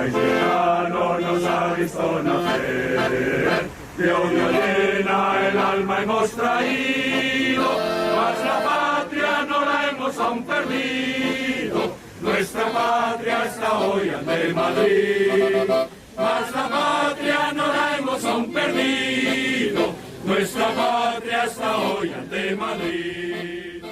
país lejano nos ha visto nacer. De odio llena el alma hemos traído, mas la patria no la hemos aún perdido. Nuestra patria está hoy ante Madrid, mas la patria no la hemos aún perdido. Nuestra patria está hoy ante Madrid.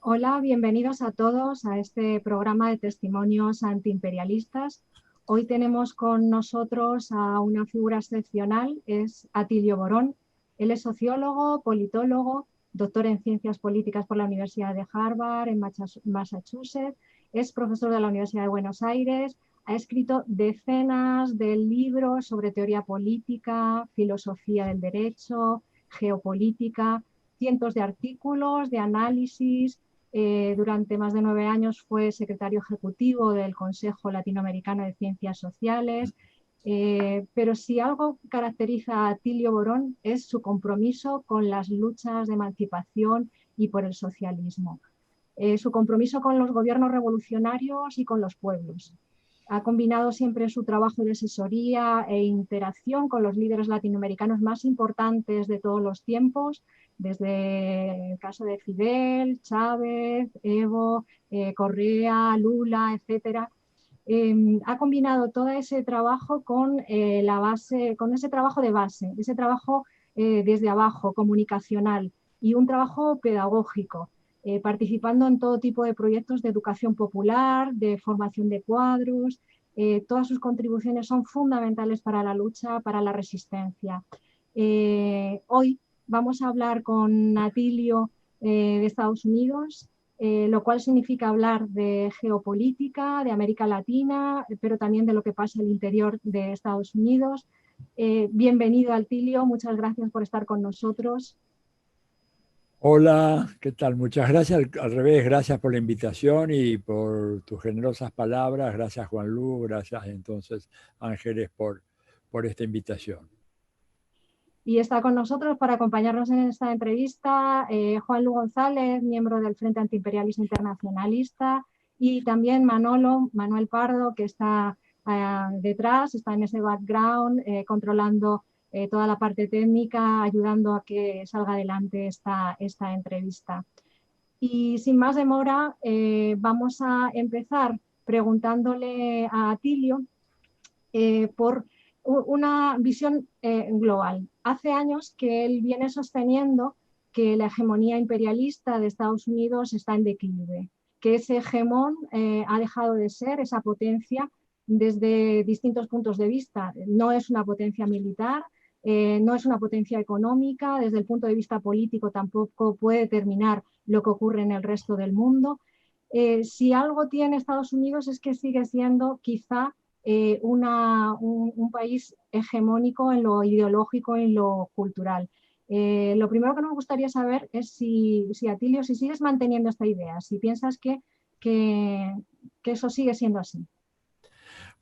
Hola, bienvenidos a todos a este programa de testimonios antiimperialistas. Hoy tenemos con nosotros a una figura excepcional, es Atilio Borón. Él es sociólogo, politólogo, doctor en Ciencias Políticas por la Universidad de Harvard, en Massachusetts, es profesor de la Universidad de Buenos Aires, ha escrito decenas de libros sobre teoría política, filosofía del derecho, geopolítica, cientos de artículos, de análisis. Durante más de 9 años fue secretario ejecutivo del Consejo Latinoamericano de Ciencias Sociales. Pero si algo caracteriza a Atilio Borón es su compromiso con las luchas de emancipación y por el socialismo, su compromiso con los gobiernos revolucionarios y con los pueblos. Ha combinado siempre su trabajo de asesoría e interacción con los líderes latinoamericanos más importantes de todos los tiempos, desde el caso de Fidel, Chávez, Evo, Correa, Lula, etcétera. Ha combinado todo ese trabajo con ese trabajo de base, ese trabajo desde abajo, comunicacional, y un trabajo pedagógico, participando en todo tipo de proyectos de educación popular, de formación de cuadros. Todas sus contribuciones son fundamentales para la lucha, para la resistencia. Hoy vamos a hablar con Atilio de Estados Unidos, lo cual significa hablar de geopolítica, de América Latina, pero también de lo que pasa en el interior de Estados Unidos. Bienvenido, Atilio, muchas gracias por estar con nosotros. Hola, ¿qué tal? Muchas gracias. Al revés, gracias por la invitación y por tus generosas palabras. Gracias, Juan Lu, gracias entonces, Ángeles, por esta invitación. Y está con nosotros para acompañarnos en esta entrevista Juan Lu González, miembro del Frente Antiimperialista Internacionalista, y también Manuel Pardo, que está detrás, está en ese background, controlando toda la parte técnica, ayudando a que salga adelante esta entrevista. Y sin más demora, vamos a empezar preguntándole a Atilio por una visión global. Hace años que él viene sosteniendo que la hegemonía imperialista de Estados Unidos está en declive, que ese hegemón ha dejado de ser esa potencia desde distintos puntos de vista. No es una potencia militar, no es una potencia económica, desde el punto de vista político tampoco puede determinar lo que ocurre en el resto del mundo. Si algo tiene Estados Unidos es que sigue siendo quizá un país hegemónico en lo ideológico y en lo cultural. Lo primero que nos gustaría saber es si Atilio, si sigues manteniendo esta idea, si piensas que eso sigue siendo así.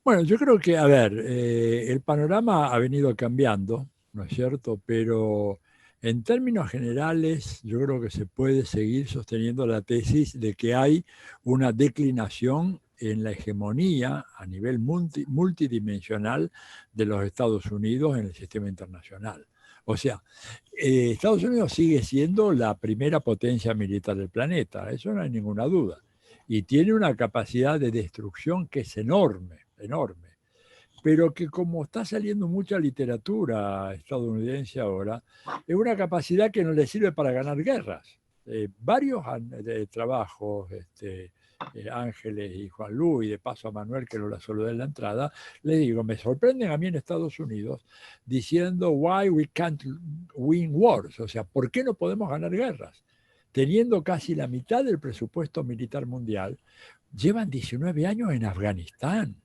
Bueno, yo creo que, a ver, el panorama ha venido cambiando, ¿no es cierto? Pero en términos generales, yo creo que se puede seguir sosteniendo la tesis de que hay una declinación en la hegemonía a nivel multidimensional de los Estados Unidos en el sistema internacional. O sea, Estados Unidos sigue siendo la primera potencia militar del planeta, eso no hay ninguna duda. Y tiene una capacidad de destrucción que es enorme, enorme. Pero que como está saliendo mucha literatura estadounidense ahora, es una capacidad que no le sirve para ganar guerras. Varios trabajos, Ángeles y Juan Lu, y de paso a Manuel, que lo saludé en la entrada, les digo, me sorprenden a mí en Estados Unidos diciendo why we can't win wars, o sea, ¿por qué no podemos ganar guerras? Teniendo casi la mitad del presupuesto militar mundial, llevan 19 años en Afganistán.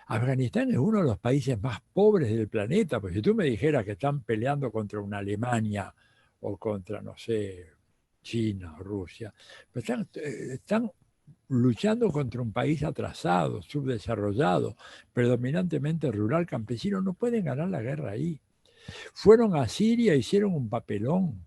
Afganistán es uno de los países más pobres del planeta, porque si tú me dijeras que están peleando contra una Alemania o contra, no sé, China o Rusia, pues están luchando contra un país atrasado, subdesarrollado, predominantemente rural, campesino, no pueden ganar la guerra ahí. Fueron a Siria, hicieron un papelón,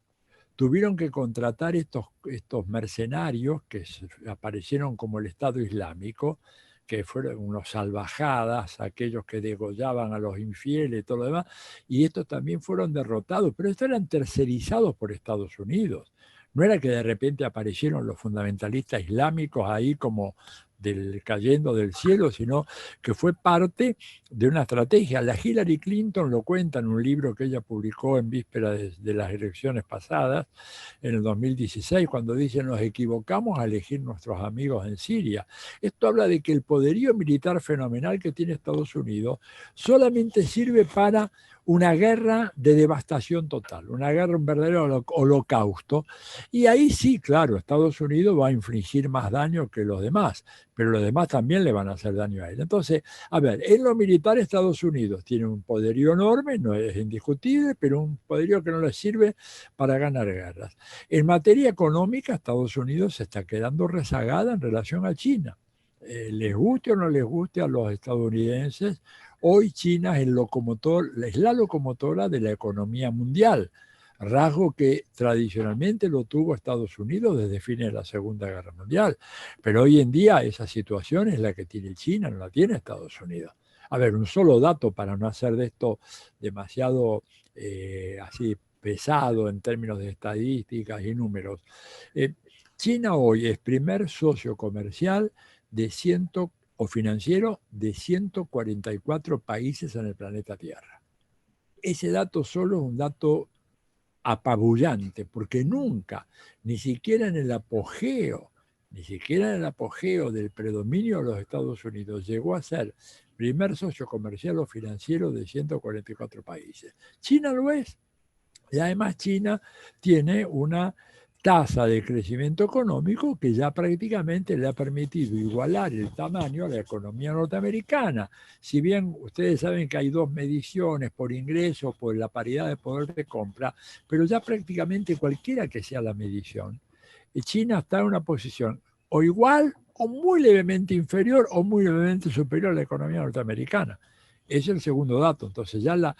tuvieron que contratar estos mercenarios que aparecieron como el Estado Islámico, que fueron unos salvajadas, aquellos que degollaban a los infieles y todo lo demás, y estos también fueron derrotados, pero estos eran tercerizados por Estados Unidos. No era que de repente aparecieron los fundamentalistas islámicos ahí como cayendo del cielo, sino que fue parte de una estrategia. La Hillary Clinton lo cuenta en un libro que ella publicó en víspera de las elecciones pasadas, en el 2016, cuando dice: nos equivocamos a elegir nuestros amigos en Siria. Esto habla de que el poderío militar fenomenal que tiene Estados Unidos solamente sirve para una guerra de devastación total, una guerra, un verdadero holocausto. Y ahí sí, claro, Estados Unidos va a infligir más daño que los demás, pero los demás también le van a hacer daño a él. Entonces, a ver, en lo militar Estados Unidos tiene un poderío enorme, no es indiscutible, pero un poderío que no le sirve para ganar guerras. En materia económica, Estados Unidos se está quedando rezagada en relación a China. Les guste o no les guste a los estadounidenses, hoy China es la locomotora de la economía mundial, rasgo que tradicionalmente lo tuvo Estados Unidos desde fines de la Segunda Guerra Mundial. Pero hoy en día esa situación es la que tiene China, no la tiene Estados Unidos. A ver, un solo dato para no hacer de esto demasiado así pesado en términos de estadísticas y números. China hoy es primer socio comercial o financiero de 144 países en el planeta Tierra. Ese dato solo es un dato apabullante, porque nunca, ni siquiera en el apogeo del predominio de los Estados Unidos, llegó a ser primer socio comercial o financiero de 144 países. China lo es. Y además China tiene una tasa de crecimiento económico que ya prácticamente le ha permitido igualar el tamaño a la economía norteamericana. Si bien ustedes saben que hay dos mediciones por ingreso, por la paridad de poder de compra, pero ya prácticamente cualquiera que sea la medición, China está en una posición o igual o muy levemente inferior o muy levemente superior a la economía norteamericana. Ese es el segundo dato. Entonces ya la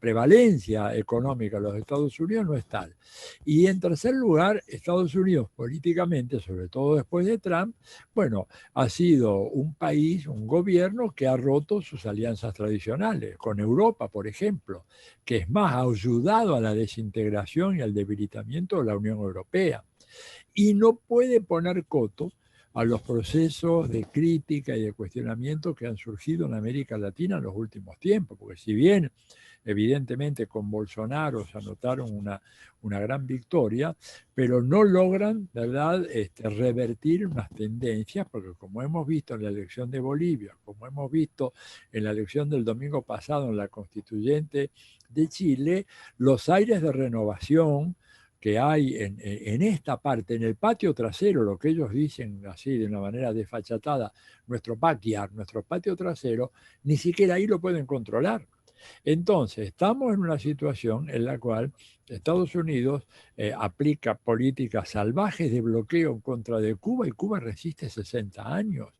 prevalencia económica de los Estados Unidos no es tal. Y en tercer lugar, Estados Unidos políticamente, sobre todo después de Trump, bueno, ha sido un país, un gobierno que ha roto sus alianzas tradicionales, con Europa, por ejemplo, que es más, ha ayudado a la desintegración y al debilitamiento de la Unión Europea. Y no puede poner coto a los procesos de crítica y de cuestionamiento que han surgido en América Latina en los últimos tiempos, porque si bien evidentemente con Bolsonaro se anotaron una gran victoria, pero no logran, ¿verdad?, revertir unas tendencias, porque como hemos visto en la elección de Bolivia, como hemos visto en la elección del domingo pasado en la constituyente de Chile, los aires de renovación que hay en esta parte, en el patio trasero, lo que ellos dicen así de una manera desfachatada, nuestro backyard, nuestro patio trasero, ni siquiera ahí lo pueden controlar. Entonces, estamos en una situación en la cual Estados Unidos aplica políticas salvajes de bloqueo en contra de Cuba, y Cuba resiste 60 años.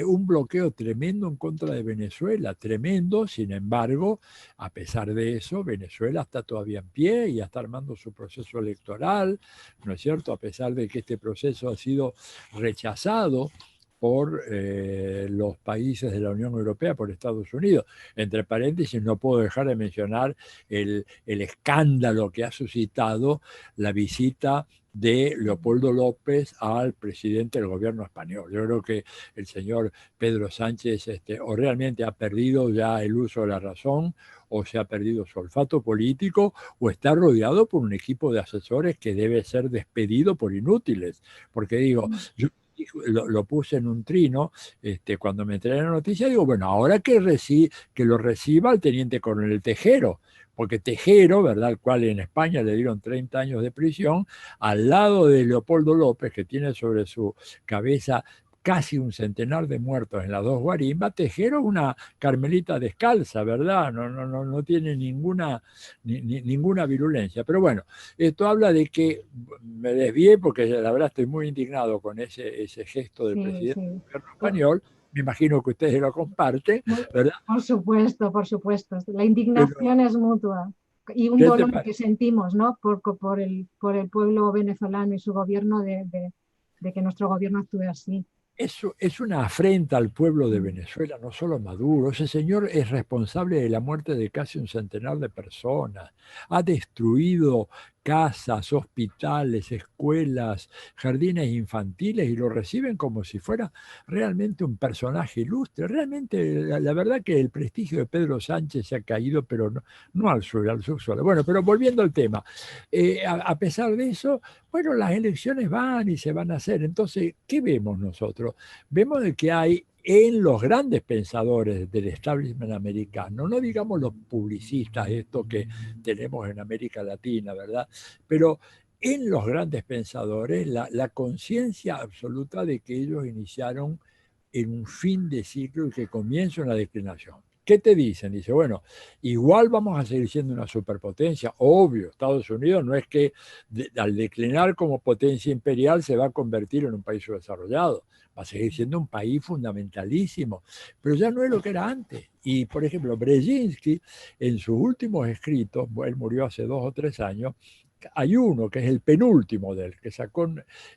Un bloqueo tremendo en contra de Venezuela, tremendo. Sin embargo, a pesar de eso, Venezuela está todavía en pie y está armando su proceso electoral, ¿no es cierto? A pesar de que este proceso ha sido rechazado por los países de la Unión Europea, por Estados Unidos. Entre paréntesis, no puedo dejar de mencionar el escándalo que ha suscitado la visita de Leopoldo López al presidente del gobierno español. Yo creo que el señor Pedro Sánchez o realmente ha perdido ya el uso de la razón, o se ha perdido su olfato político, o está rodeado por un equipo de asesores que debe ser despedido por inútiles. Porque digo, yo lo puse en un trino cuando me enteré de la noticia, digo, bueno, ahora que lo reciba el teniente coronel Tejero, porque Tejero, ¿verdad?, al cual en España le dieron 30 años de prisión, al lado de Leopoldo López, que tiene sobre su cabeza casi un centenar de muertos en las dos guarimbas. Tejero es una carmelita descalza, ¿verdad? No tiene ninguna virulencia. Pero bueno, esto habla de que me desvié, porque la verdad estoy muy indignado con ese gesto del presidente del gobierno español. Me imagino que ustedes lo comparten, ¿verdad? Por supuesto. La indignación es mutua. Y un dolor que sentimos, ¿no?, por el pueblo venezolano y su gobierno de que nuestro gobierno actúe así. Eso es una afrenta al pueblo de Venezuela, no solo Maduro. Ese señor es responsable de la muerte de casi un centenar de personas. Ha destruido casas, hospitales, escuelas, jardines infantiles y lo reciben como si fuera realmente un personaje ilustre. Realmente, la verdad que el prestigio de Pedro Sánchez se ha caído, pero no al subsuelo. Bueno, pero volviendo al tema, a pesar de eso, bueno, las elecciones van y se van a hacer. Entonces, ¿qué vemos nosotros? Vemos de que hay en los grandes pensadores del establishment americano, no digamos los publicistas, esto que tenemos en América Latina, ¿verdad? Pero en los grandes pensadores, la conciencia absoluta de que ellos iniciaron en un fin de ciclo y que comienza una declinación. ¿Qué te dicen? Dice, bueno, igual vamos a seguir siendo una superpotencia. Obvio, Estados Unidos no es que al declinar como potencia imperial se va a convertir en un país subdesarrollado. Va a seguir siendo un país fundamentalísimo, pero ya no es lo que era antes. Y, por ejemplo, Brzezinski, en sus últimos escritos, él murió hace 2 o 3 años, hay uno que es el penúltimo de él, que sacó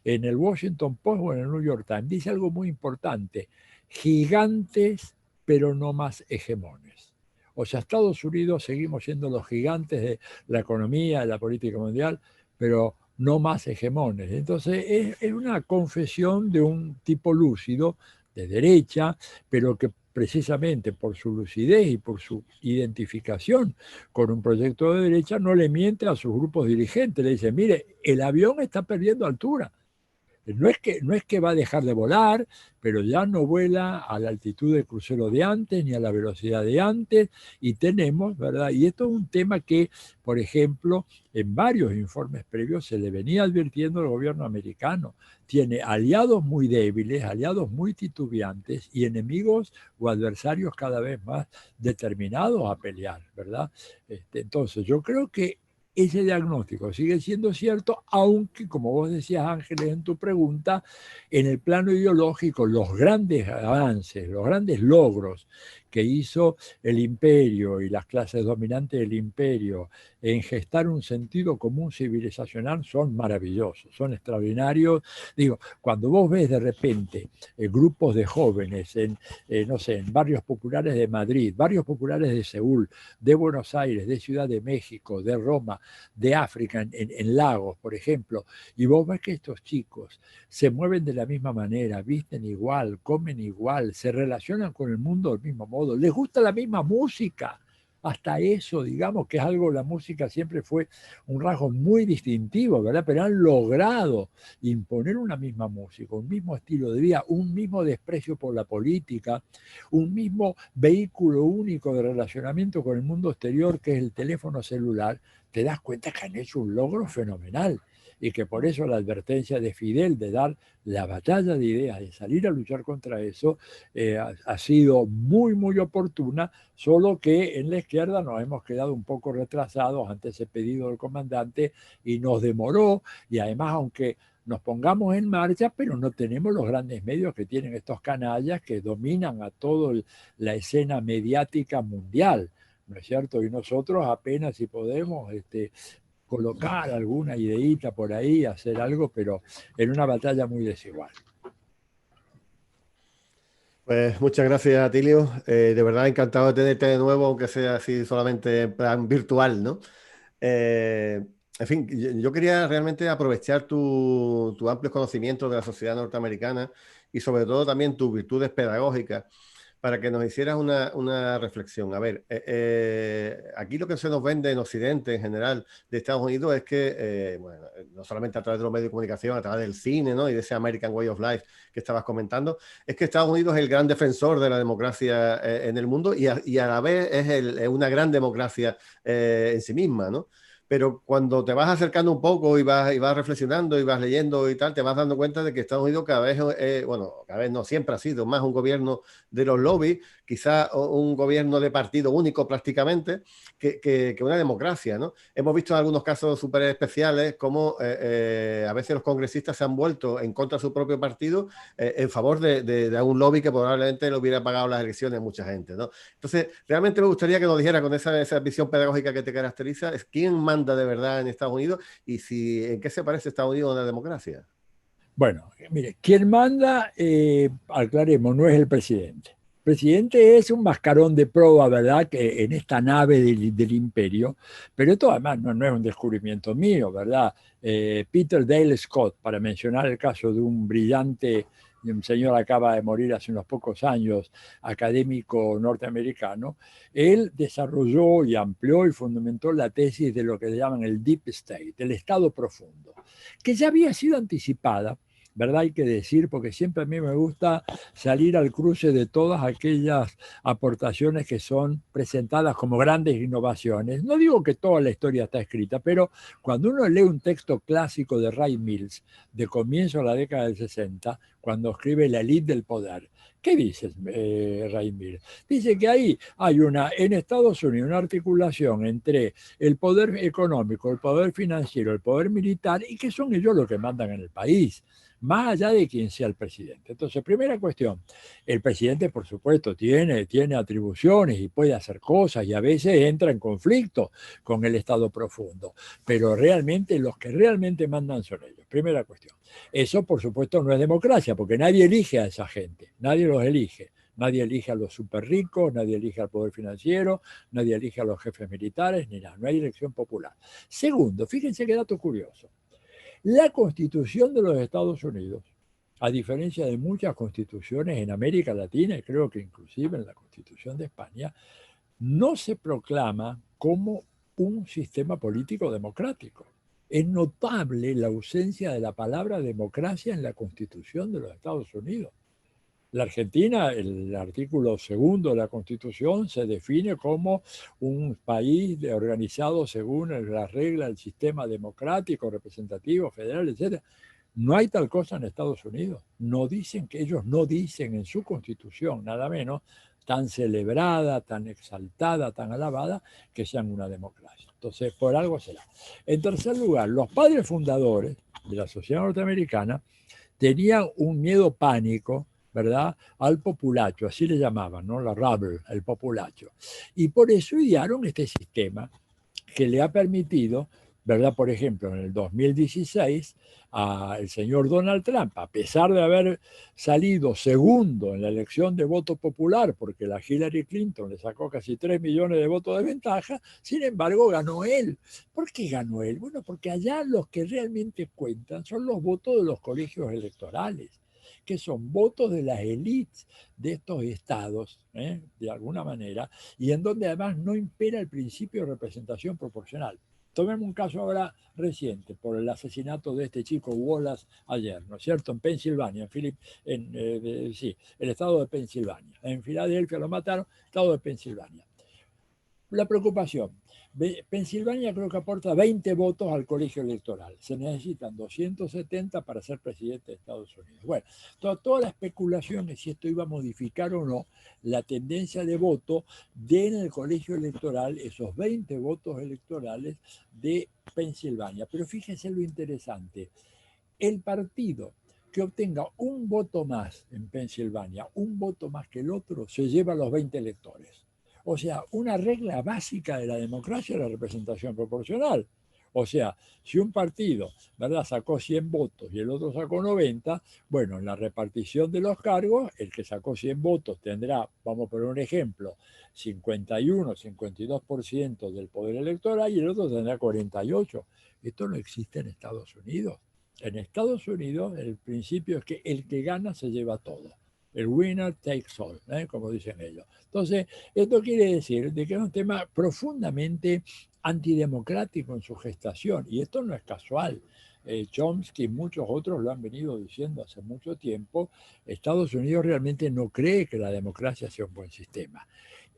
en el Washington Post o en el New York Times, dice algo muy importante: gigantes pero no más hegemones. O sea, Estados Unidos seguimos siendo los gigantes de la economía, de la política mundial, pero no más hegemones. Entonces es una confesión de un tipo lúcido, de derecha, pero que precisamente por su lucidez y por su identificación con un proyecto de derecha no le miente a sus grupos dirigentes. Le dice, mire, el avión está perdiendo altura. No es que va a dejar de volar, pero ya no vuela a la altitud de crucero de antes, ni a la velocidad de antes, y tenemos, ¿verdad? Y esto es un tema que, por ejemplo, en varios informes previos se le venía advirtiendo al gobierno americano. Tiene aliados muy débiles, aliados muy titubeantes y enemigos o adversarios cada vez más determinados a pelear, ¿verdad? Entonces, yo creo que ese diagnóstico sigue siendo cierto, aunque, como vos decías, Ángeles, en tu pregunta, en el plano ideológico, los grandes avances, los grandes logros que hizo el imperio y las clases dominantes del imperio en gestar un sentido común civilizacional son maravillosos, son extraordinarios. Digo, cuando vos ves de repente grupos de jóvenes no sé, en barrios populares de Madrid, barrios populares de Seúl, de Buenos Aires, de Ciudad de México, de Roma, de África, en Lagos, por ejemplo, y vos ves que estos chicos se mueven de la misma manera, visten igual, comen igual, se relacionan con el mundo del mismo modo, les gusta la misma música. Hasta eso, digamos que es algo, la música siempre fue un rasgo muy distintivo, ¿verdad? Pero han logrado imponer una misma música, un mismo estilo de vida, un mismo desprecio por la política, un mismo vehículo único de relacionamiento con el mundo exterior, que es el teléfono celular. Te das cuenta que han hecho un logro fenomenal y que por eso la advertencia de Fidel de dar la batalla de ideas, de salir a luchar contra eso, ha sido muy, muy oportuna, solo que en la izquierda nos hemos quedado un poco retrasados ante ese pedido del comandante y nos demoró, y además, aunque nos pongamos en marcha, pero no tenemos los grandes medios que tienen estos canallas que dominan a toda la escena mediática mundial, ¿no es cierto? Y nosotros apenas si podemos colocar alguna ideita por ahí, hacer algo, pero en una batalla muy desigual. Pues muchas gracias, Atilio. De verdad encantado de tenerte de nuevo, aunque sea así solamente en plan virtual, ¿no? En fin, yo quería realmente aprovechar tu amplio conocimiento de la sociedad norteamericana y sobre todo también tus virtudes pedagógicas para que nos hicieras una reflexión. A ver, aquí lo que se nos vende en Occidente en general de Estados Unidos es que, bueno, no solamente a través de los medios de comunicación, a través del cine, ¿no? Y de ese American Way of Life que estabas comentando, es que Estados Unidos es el gran defensor de la democracia en el mundo y a la vez es una gran democracia en sí misma, ¿no? Pero cuando te vas acercando un poco y vas reflexionando y vas leyendo y tal, te vas dando cuenta de que Estados Unidos cada vez, bueno, cada vez no, siempre ha sido más un gobierno de los lobbies, quizá un gobierno de partido único prácticamente, que una democracia, ¿no? Hemos visto en algunos casos súper especiales cómo a veces los congresistas se han vuelto en contra de su propio partido en favor de un lobby que probablemente le hubiera pagado las elecciones a mucha gente, ¿no? Entonces, realmente me gustaría que nos dijera con esa visión pedagógica que te caracteriza, es quién manda de verdad en Estados Unidos y en qué se parece Estados Unidos a una democracia. Bueno, mire, quien manda, aclaremos, no es el presidente. El presidente es un mascarón de proa, ¿verdad?, que en esta nave del imperio, pero esto además no es un descubrimiento mío, ¿verdad? Peter Dale Scott, para mencionar el caso de un brillante, un señor acaba de morir hace unos pocos años, académico norteamericano, él desarrolló y amplió y fundamentó la tesis de lo que se llaman el Deep State, el Estado profundo, que ya había sido anticipada, ¿verdad? Hay que decir, porque siempre a mí me gusta salir al cruce de todas aquellas aportaciones que son presentadas como grandes innovaciones. No digo que toda la historia está escrita, pero cuando uno lee un texto clásico de Ray Mills, de comienzo de la década del 60, cuando escribe La élite del poder, ¿qué dice Ray Mills? Dice que ahí hay en Estados Unidos una articulación entre el poder económico, el poder financiero, el poder militar, y que son ellos los que mandan en el país, más allá de quien sea el presidente. Entonces, primera cuestión, el presidente, por supuesto, tiene atribuciones y puede hacer cosas y a veces entra en conflicto con el Estado profundo, pero realmente los que realmente mandan son ellos. Primera cuestión. Eso, por supuesto, no es democracia, porque nadie elige a esa gente, nadie los elige. Nadie elige a los súper ricos, nadie elige al poder financiero, nadie elige a los jefes militares, ni nada. No hay elección popular. Segundo, fíjense qué dato curioso. La Constitución de los Estados Unidos, a diferencia de muchas constituciones en América Latina, y creo que inclusive en la Constitución de España, no se proclama como un sistema político democrático. Es notable la ausencia de la palabra democracia en la Constitución de los Estados Unidos. La Argentina, el artículo 2 de la Constitución, se define como un país organizado según las reglas del sistema democrático, representativo, federal, etc. No hay tal cosa en Estados Unidos. Ellos no dicen en su Constitución, nada menos, tan celebrada, tan exaltada, tan alabada, que sean una democracia. Entonces, por algo será. En tercer lugar, los padres fundadores de la sociedad norteamericana tenían un miedo pánico, ¿verdad?, al populacho, así le llamaban, ¿no? La rabble, el populacho. Y por eso idearon este sistema que le ha permitido, ¿verdad? Por ejemplo, en el 2016, el señor Donald Trump, a pesar de haber salido segundo en la elección de voto popular, porque la Hillary Clinton le sacó casi 3 millones de votos de ventaja, sin embargo ganó él. ¿Por qué ganó él? Bueno, porque allá los que realmente cuentan son los votos de los colegios electorales, que son votos de las élites de estos estados, de alguna manera, y en donde además no impera el principio de representación proporcional. Tomemos un caso ahora reciente, por el asesinato de este chico Wallace ayer, ¿no es cierto?, en Pensilvania, sí, el estado de Pensilvania. En Filadelfia lo mataron, estado de Pensilvania. La preocupación. Pensilvania creo que aporta 20 votos al colegio electoral. Se necesitan 270 para ser presidente de Estados Unidos. Bueno, toda la especulación es si esto iba a modificar o no la tendencia de voto en el colegio electoral, esos 20 votos electorales de Pensilvania. Pero fíjense lo interesante. El partido que obtenga un voto más en Pensilvania, un voto más que el otro, se lleva los 20 electores. O sea, una regla básica de la democracia es la representación proporcional. O sea, si un partido, ¿verdad?, sacó 100 votos y el otro sacó 90, bueno, en la repartición de los cargos, el que sacó 100 votos tendrá, vamos a poner un ejemplo, 51, 52% del poder electoral y el otro tendrá 48%. Esto no existe en Estados Unidos. En Estados Unidos el principio es que el que gana se lleva todo. El winner takes all, como dicen ellos. Entonces, esto quiere decir de que es un tema profundamente antidemocrático en su gestación, y esto no es casual. Chomsky y muchos otros lo han venido diciendo hace mucho tiempo. Estados Unidos realmente no cree que la democracia sea un buen sistema.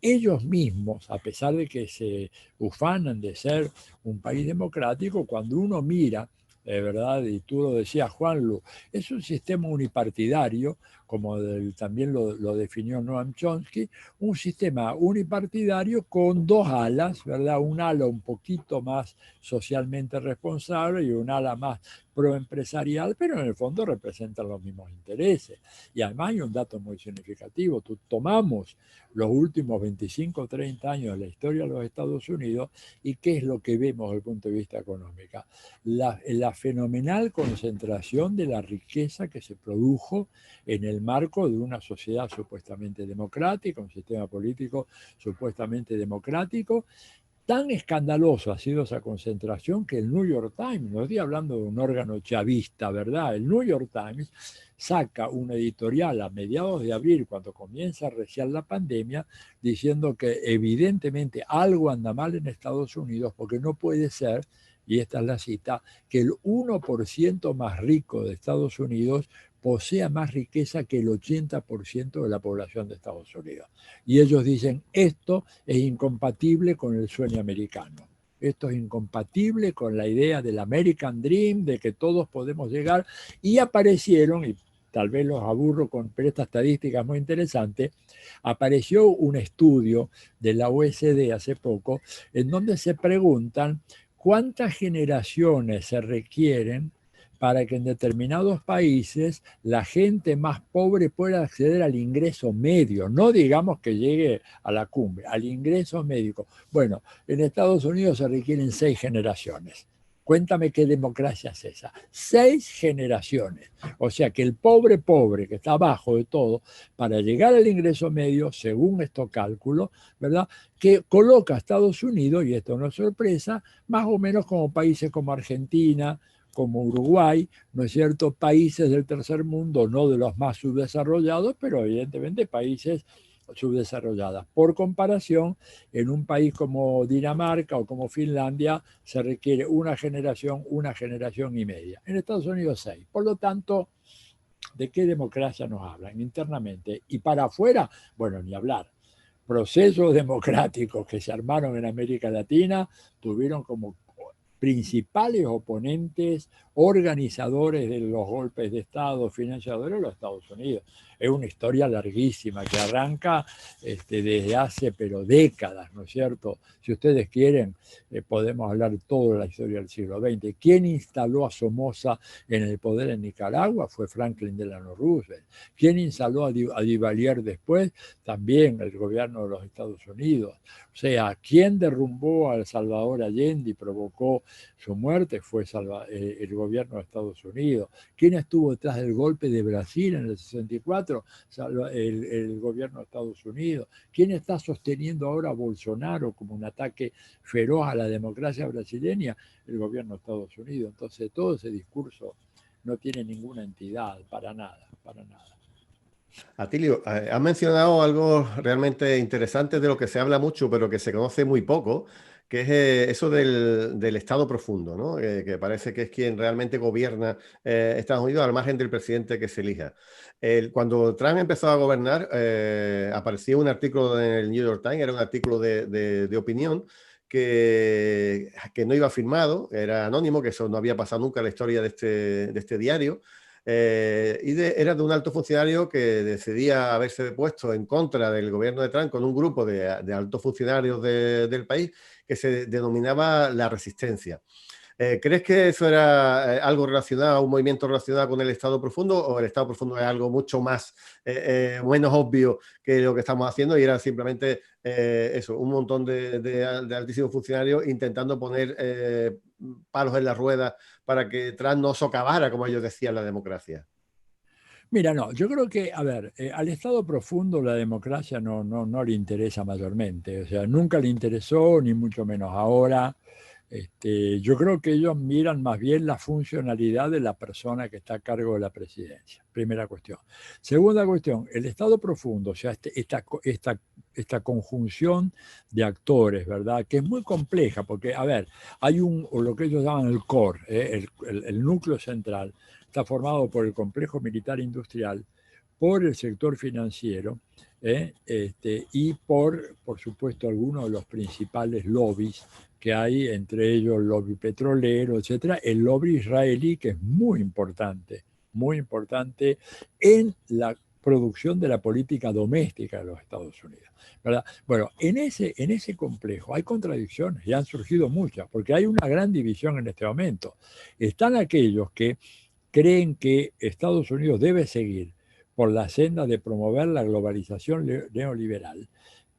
Ellos mismos, a pesar de que se ufanan de ser un país democrático, cuando uno mira, ¿verdad?, y tú lo decías, Juanlu, es un sistema unipartidario como también lo definió Noam Chomsky, un sistema unipartidario con dos alas, ¿verdad? Un ala un poquito más socialmente responsable y un ala más proempresarial, pero en el fondo representan los mismos intereses. Y además hay un dato muy significativo: tomamos los últimos 25 o 30 años de la historia de los Estados Unidos y ¿qué es lo que vemos desde el punto de vista económico? La fenomenal concentración de la riqueza que se produjo en el marco de una sociedad supuestamente democrática, un sistema político supuestamente democrático. Tan escandaloso ha sido esa concentración que el New York Times, no estoy hablando de un órgano chavista, ¿verdad? El New York Times saca un editorial a mediados de abril, cuando comienza a arreciar la pandemia, diciendo que evidentemente algo anda mal en Estados Unidos, porque no puede ser, y esta es la cita, que el 1% más rico de Estados Unidos posea más riqueza que el 80% de la población de Estados Unidos. Y ellos dicen, esto es incompatible con el sueño americano. Esto es incompatible con la idea del American Dream, de que todos podemos llegar. Y aparecieron, y tal vez los aburro con esta estadística muy interesante, apareció un estudio de la OECD hace poco, en donde se preguntan cuántas generaciones se requieren para que en determinados países la gente más pobre pueda acceder al ingreso medio, no digamos que llegue a la cumbre, al ingreso medio. Bueno, en Estados Unidos se requieren 6 generaciones. Cuéntame qué democracia es esa. 6 generaciones. O sea que el pobre que está abajo de todo, para llegar al ingreso medio, según estos cálculos, ¿verdad?, que coloca a Estados Unidos, y esto no es sorpresa, más o menos como países como Argentina, como Uruguay, ¿no es cierto?, países del tercer mundo, no de los más subdesarrollados, pero evidentemente países subdesarrolladas. Por comparación, en un país como Dinamarca o como Finlandia se requiere una generación y media. En Estados Unidos 6. Por lo tanto, ¿de qué democracia nos hablan internamente? Y para afuera, bueno, ni hablar. Procesos democráticos que se armaron en América Latina tuvieron como principales oponentes, organizadores de los golpes de Estado, financiadores de los Estados Unidos. Es una historia larguísima que arranca desde hace pero décadas, ¿no es cierto? Si ustedes quieren, podemos hablar toda la historia del siglo XX. ¿Quién instaló a Somoza en el poder en Nicaragua? Fue Franklin Delano Roosevelt. ¿Quién instaló a Duvalier después? También el gobierno de los Estados Unidos. O sea, ¿quién derrumbó a Salvador Allende y provocó su muerte? Fue el gobierno de Estados Unidos. ¿Quién estuvo detrás del golpe de Brasil en el 64? El gobierno de Estados Unidos. ¿Quién está sosteniendo ahora a Bolsonaro como un ataque feroz a la democracia brasileña? El gobierno de Estados Unidos. Entonces, todo ese discurso no tiene ninguna entidad, para nada, para nada. Atilio, has mencionado algo realmente interesante de lo que se habla mucho, pero que se conoce muy poco, que es eso del Estado profundo, ¿no? Que parece que es quien realmente gobierna Estados Unidos al margen del presidente que se elija. Cuando Trump empezó a gobernar, apareció un artículo en el New York Times, era un artículo de opinión, que no iba firmado, era anónimo, que eso no había pasado nunca en la historia de este diario. Era de un alto funcionario que decidía haberse puesto en contra del gobierno de Trump con un grupo de altos funcionarios del país que se denominaba La Resistencia. ¿Crees que eso era algo relacionado, un movimiento relacionado con el Estado profundo, o el Estado profundo es algo mucho más menos obvio que lo que estamos haciendo y era simplemente eso, un montón de altísimos funcionarios intentando poner palos en la rueda para que Trump no socavara, como ellos decían, la democracia? Mira, no, yo creo que, a ver, al Estado profundo la democracia no le interesa mayormente, o sea, nunca le interesó, ni mucho menos ahora. Yo creo que ellos miran más bien la funcionalidad de la persona que está a cargo de la presidencia, primera cuestión. Segunda cuestión, el Estado profundo, o sea, esta conjunción de actores, ¿verdad?, que es muy compleja, porque, a ver, hay lo que ellos llaman el core, el núcleo central, está formado por el complejo militar industrial, por el sector financiero, y por supuesto, algunos de los principales lobbies que hay, entre ellos el lobby petrolero, etcétera, el lobby israelí, que es muy importante en la producción de la política doméstica de los Estados Unidos, ¿verdad? Bueno, en ese complejo hay contradicciones y han surgido muchas, porque hay una gran división en este momento. Están aquellos que creen que Estados Unidos debe seguir por la senda de promover la globalización neoliberal,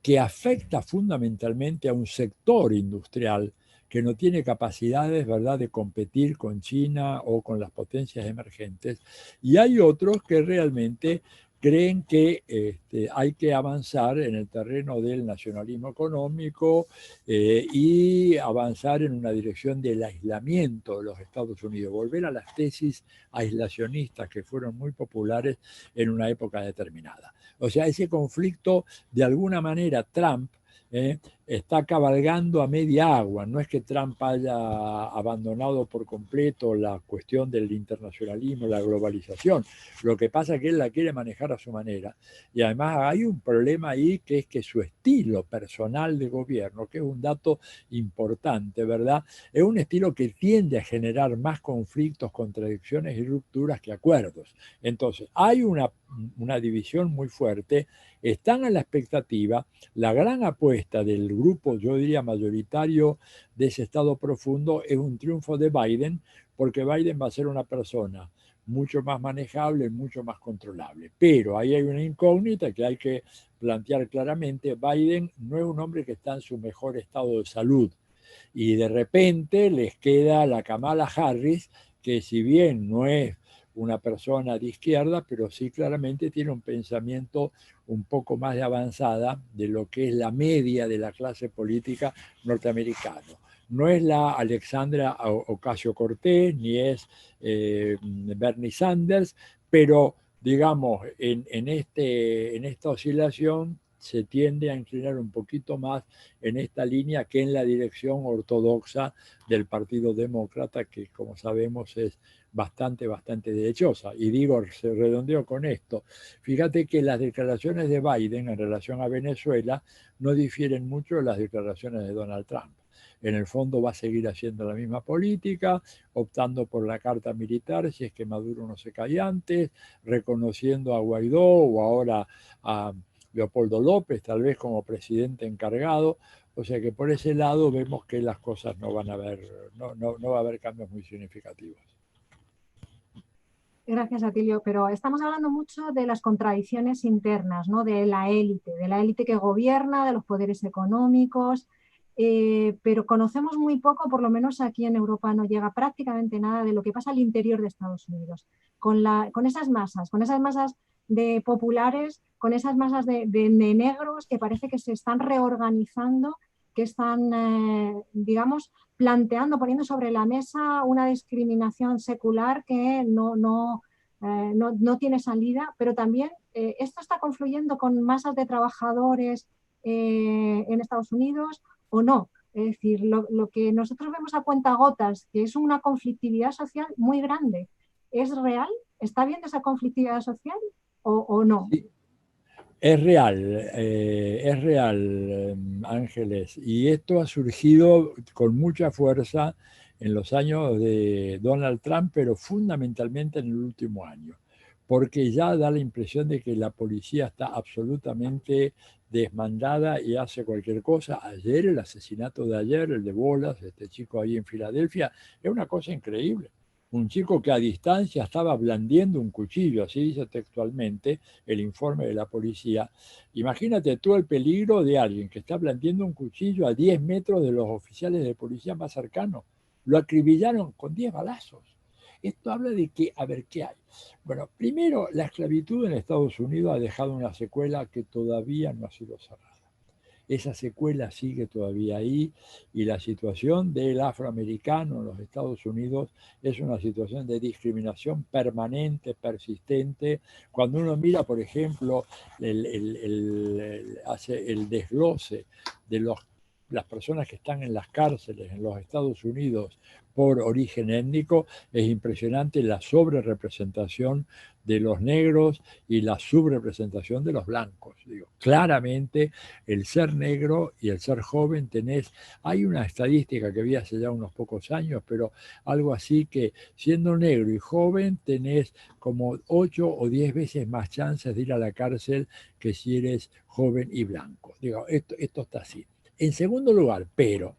que afecta fundamentalmente a un sector industrial que no tiene capacidades, ¿verdad?, de competir con China o con las potencias emergentes, y hay otros que realmente creen que hay que avanzar en el terreno del nacionalismo económico y avanzar en una dirección del aislamiento de los Estados Unidos, volver a las tesis aislacionistas que fueron muy populares en una época determinada. O sea, ese conflicto, de alguna manera, Trump está cabalgando a media agua. No es que Trump haya abandonado por completo la cuestión del internacionalismo, la globalización. Lo que pasa es que él la quiere manejar a su manera. Y además hay un problema ahí, que es que su estilo personal de gobierno, que es un dato importante, ¿verdad?, es un estilo que tiende a generar más conflictos, contradicciones y rupturas que acuerdos. Entonces, hay una división muy fuerte. Están a la expectativa. La gran apuesta del grupo, yo diría mayoritario, de ese estado profundo es un triunfo de Biden, porque Biden va a ser una persona mucho más manejable, mucho más controlable. Pero ahí hay una incógnita que hay que plantear claramente. Biden no es un hombre que está en su mejor estado de salud. Y de repente les queda la Kamala Harris, que si bien no es una persona de izquierda, pero sí claramente tiene un pensamiento un poco más de avanzada de lo que es la media de la clase política norteamericana. No es la Alexandra Ocasio-Cortez, ni es Bernie Sanders, pero digamos, en esta oscilación se tiende a inclinar un poquito más en esta línea que en la dirección ortodoxa del Partido Demócrata, que como sabemos es bastante derechosa. Y digo, se redondeo con esto. Fíjate que las declaraciones de Biden en relación a Venezuela no difieren mucho de las declaraciones de Donald Trump. En el fondo va a seguir haciendo la misma política, optando por la carta militar si es que Maduro no se cae antes, reconociendo a Guaidó o ahora a Leopoldo López, tal vez como presidente encargado. O sea que por ese lado vemos que las cosas no van a haber, no va a haber cambios muy significativos. Gracias, Atilio, pero estamos hablando mucho de las contradicciones internas, ¿no?, de la élite que gobierna, de los poderes económicos, pero conocemos muy poco, por lo menos aquí en Europa no llega prácticamente nada de lo que pasa al interior de Estados Unidos, con esas masas de populares, con esas masas de negros que parece que se están reorganizando, que están, digamos, poniendo sobre la mesa una discriminación secular que no tiene salida, pero también esto está confluyendo con masas de trabajadores en Estados Unidos o no. Es decir, lo que nosotros vemos a cuentagotas, que es una conflictividad social muy grande, ¿es real? ¿Está habiendo esa conflictividad social o no? Sí. Es real, Ángeles, y esto ha surgido con mucha fuerza en los años de Donald Trump, pero fundamentalmente en el último año, porque ya da la impresión de que la policía está absolutamente desmandada y hace cualquier cosa. Ayer, el asesinato de ayer, el de Bolas, este chico ahí en Filadelfia, es una cosa increíble. Un chico que a distancia estaba blandiendo un cuchillo, así dice textualmente el informe de la policía. Imagínate tú el peligro de alguien que está blandiendo un cuchillo a 10 metros de los oficiales de policía más cercanos. Lo acribillaron con 10 balazos. Esto habla de que, a ver, ¿qué hay? Bueno, primero, la esclavitud en Estados Unidos ha dejado una secuela que todavía no ha sido cerrada. Esa secuela sigue todavía ahí y la situación del afroamericano en los Estados Unidos es una situación de discriminación permanente, persistente. Cuando uno mira, por ejemplo, hace el desglose de los las personas que están en las cárceles en los Estados Unidos por origen étnico, es impresionante la sobrerepresentación de los negros y la subrepresentación de los blancos. Digo, claramente el ser negro y el ser joven hay una estadística que vi hace ya unos pocos años, pero algo así que siendo negro y joven tenés como 8 o 10 veces más chances de ir a la cárcel que si eres joven y blanco. Digo, esto está así. En segundo lugar, pero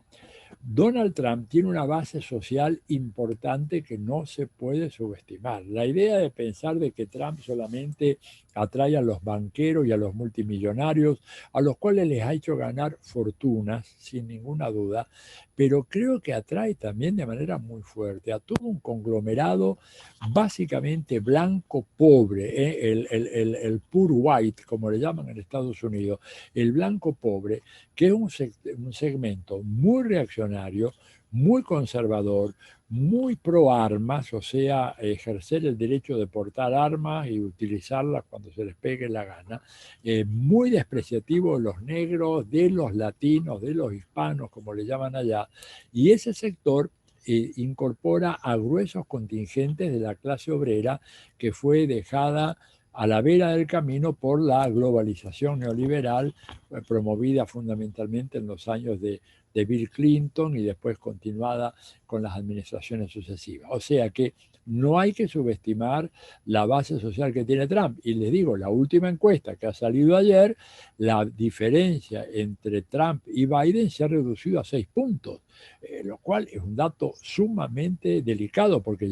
Donald Trump tiene una base social importante que no se puede subestimar. La idea de pensar de que Trump solamente atrae a los banqueros y a los multimillonarios, a los cuales les ha hecho ganar fortunas, sin ninguna duda, pero creo que atrae también de manera muy fuerte a todo un conglomerado básicamente blanco pobre, el poor white, como le llaman en Estados Unidos, el blanco pobre, que es un segmento muy reaccionario, muy conservador, muy pro armas, o sea, ejercer el derecho de portar armas y utilizarlas cuando se les pegue la gana, muy despreciativo de los negros, de los latinos, de los hispanos, como le llaman allá, y ese sector incorpora a gruesos contingentes de la clase obrera que fue dejada a la vera del camino por la globalización neoliberal promovida fundamentalmente en los años de Bill Clinton y después continuada con las administraciones sucesivas. O sea que no hay que subestimar la base social que tiene Trump. Y les digo, la última encuesta que ha salido ayer, la diferencia entre Trump y Biden se ha reducido a 6 puntos, lo cual es un dato sumamente delicado porque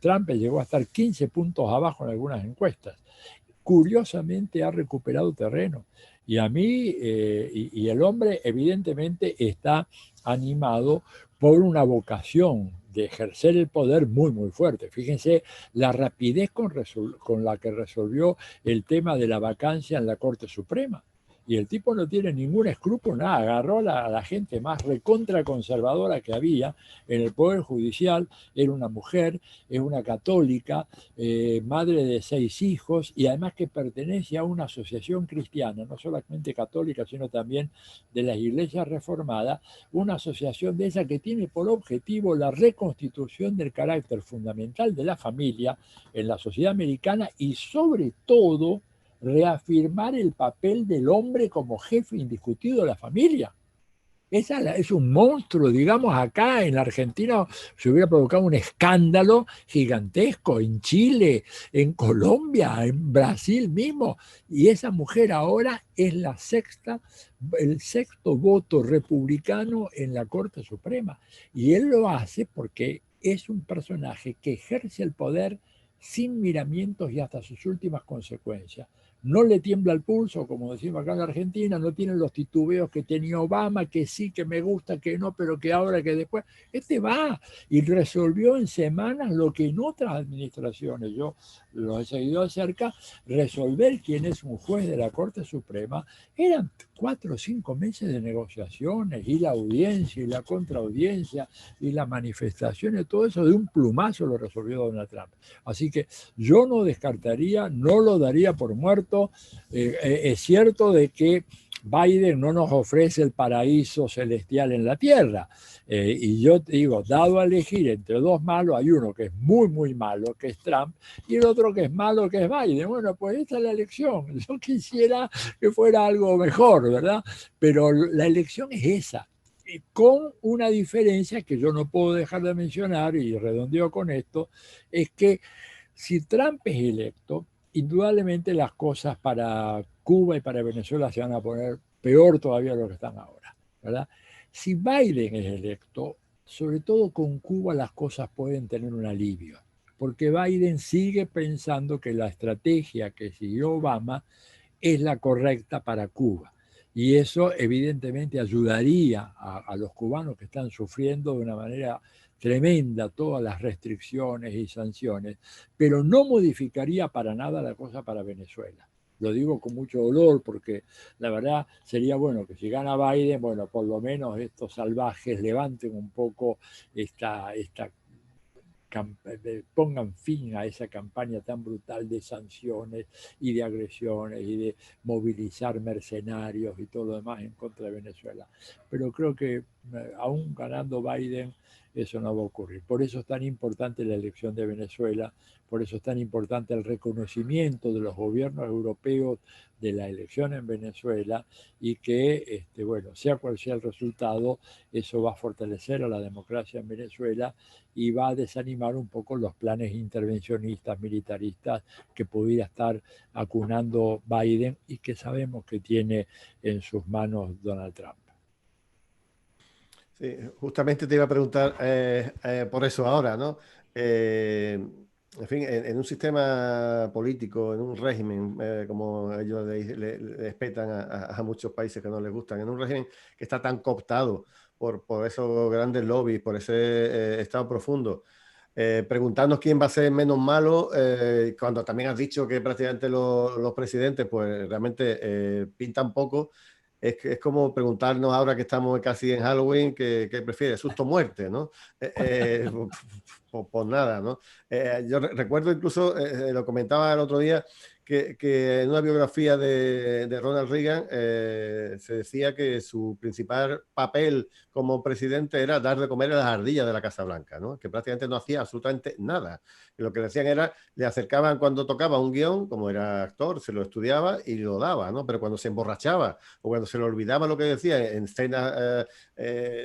Trump llegó a estar 15 puntos abajo en algunas encuestas. Curiosamente ha recuperado terreno. Y a mí, y el hombre evidentemente está animado por una vocación de ejercer el poder muy, muy fuerte. Fíjense la rapidez con la que resolvió el tema de la vacancia en la Corte Suprema. Y el tipo no tiene ningún escrúpulo, nada, agarró a la gente más recontra conservadora que había en el Poder Judicial, era una mujer, es una católica, madre de 6 hijos y además que pertenece a una asociación cristiana, no solamente católica, sino también de las iglesias reformadas, una asociación de esa que tiene por objetivo la reconstitución del carácter fundamental de la familia en la sociedad americana y sobre todo reafirmar el papel del hombre como jefe indiscutido de la familia. Es un monstruo, digamos, acá en la Argentina se hubiera provocado un escándalo gigantesco, en Chile, en Colombia, en Brasil mismo, y esa mujer ahora es el sexto voto republicano en la Corte Suprema, y él lo hace porque es un personaje que ejerce el poder sin miramientos y hasta sus últimas consecuencias. No le tiembla el pulso, como decimos acá en la Argentina, no tiene los titubeos que tenía Obama, que sí, que me gusta, que no, pero que ahora, que después. Este va y resolvió en semanas lo que en otras administraciones, yo lo he seguido de cerca, resolver quién es un juez de la Corte Suprema, eran 4 o 5 meses de negociaciones, y la audiencia, y la contraaudiencia, y las manifestaciones, todo eso de un plumazo lo resolvió Donald Trump. Así que yo no descartaría, no lo daría por muerto. Es cierto de que Biden no nos ofrece el paraíso celestial en la tierra. Y yo te digo, dado a elegir entre 2 malos, hay uno que es muy, muy malo, que es Trump, y el otro que es malo, que es Biden. Bueno, pues esta es la elección. Yo quisiera que fuera algo mejor, ¿verdad? Pero la elección es esa, con una diferencia que yo no puedo dejar de mencionar, y redondeo con esto, es que si Trump es electo, indudablemente las cosas para Cuba y para Venezuela se van a poner peor todavía de lo que están ahora, ¿verdad? Si Biden es electo, sobre todo con Cuba las cosas pueden tener un alivio, porque Biden sigue pensando que la estrategia que siguió Obama es la correcta para Cuba. Y eso evidentemente ayudaría a los cubanos que están sufriendo de una manera tremenda todas las restricciones y sanciones, pero no modificaría para nada la cosa para Venezuela. Lo digo con mucho dolor porque la verdad sería bueno que si gana Biden, bueno, por lo menos estos salvajes levanten un poco esta pongan fin a esa campaña tan brutal de sanciones y de agresiones y de movilizar mercenarios y todo lo demás en contra de Venezuela. Pero creo que aún ganando Biden, eso no va a ocurrir. Por eso es tan importante la elección de Venezuela, por eso es tan importante el reconocimiento de los gobiernos europeos de la elección en Venezuela y que, bueno, sea cual sea el resultado, eso va a fortalecer a la democracia en Venezuela y va a desanimar un poco los planes intervencionistas, militaristas que pudiera estar acunando Biden y que sabemos que tiene en sus manos Donald Trump. Sí, justamente te iba a preguntar por eso ahora, ¿no? En fin, en un sistema político, en un régimen, como ellos le espetan a muchos países que no les gustan, en un régimen que está tan cooptado por esos grandes lobbies, por ese Estado profundo, preguntarnos quién va a ser menos malo, cuando también has dicho que prácticamente los presidentes pues realmente pintan poco. Es como preguntarnos ahora que estamos casi en Halloween, ¿qué prefieres? ¿Susto o muerte? ¿No? Pues nada, ¿no? Yo recuerdo incluso, lo comentaba el otro día, que en una biografía de Ronald Reagan se decía que su principal papel como presidente era dar de comer a las ardillas de la Casa Blanca, ¿no? Que prácticamente no hacía absolutamente nada. Y lo que decían era, le acercaban cuando tocaba un guión, como era actor, se lo estudiaba y lo daba, ¿no? Pero cuando se emborrachaba o cuando se le olvidaba lo que decía en escenas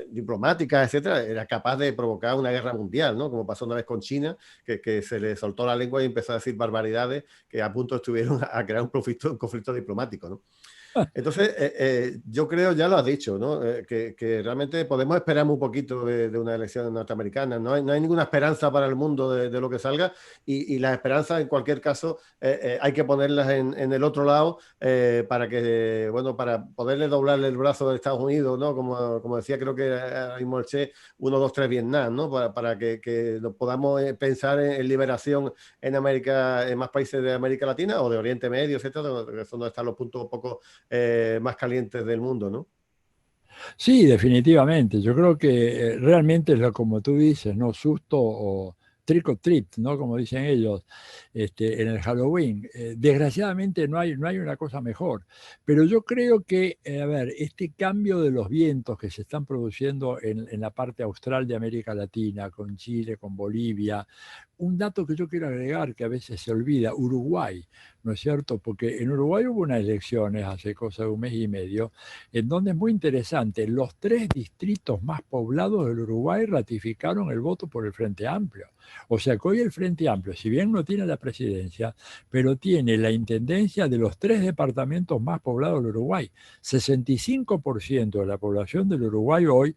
diplomáticas, etcétera, era capaz de provocar una guerra mundial, ¿no? Como pasó una vez con China, que se le soltó la lengua y empezó a decir barbaridades que a punto estuvieron a crear un conflicto diplomático, ¿no? Entonces, yo creo, ya lo has dicho, ¿no? Que realmente podemos esperar muy poquito de una elección norteamericana. No hay ninguna esperanza para el mundo de lo que salga y las esperanzas, en cualquier caso, hay que ponerlas en el otro lado para que, bueno, para poderle doblarle el brazo de Estados Unidos, ¿no? Como decía, creo que ahora mismo el Che, 1, 2, 3 Vietnam, ¿no? Para que podamos pensar en liberación en América, en más países de América Latina o de Oriente Medio, etcétera, que son donde están los puntos un poco más calientes del mundo, ¿no? Sí, definitivamente. Yo creo que realmente es lo como tú dices, ¿no? Susto o trick or treat, ¿no? Como dicen ellos, en el Halloween. Desgraciadamente no hay una cosa mejor. Pero yo creo que, a ver, este cambio de los vientos que se están produciendo en la parte austral de América Latina, con Chile, con Bolivia, un dato que yo quiero agregar que a veces se olvida, Uruguay, ¿no es cierto? Porque en Uruguay hubo unas elecciones hace cosa de un mes y medio, en donde es muy interesante, los 3 distritos más poblados del Uruguay ratificaron el voto por el Frente Amplio. O sea que hoy el Frente Amplio, si bien no tiene la presidencia, pero tiene la intendencia de los 3 departamentos más poblados del Uruguay. 65% de la población del Uruguay hoy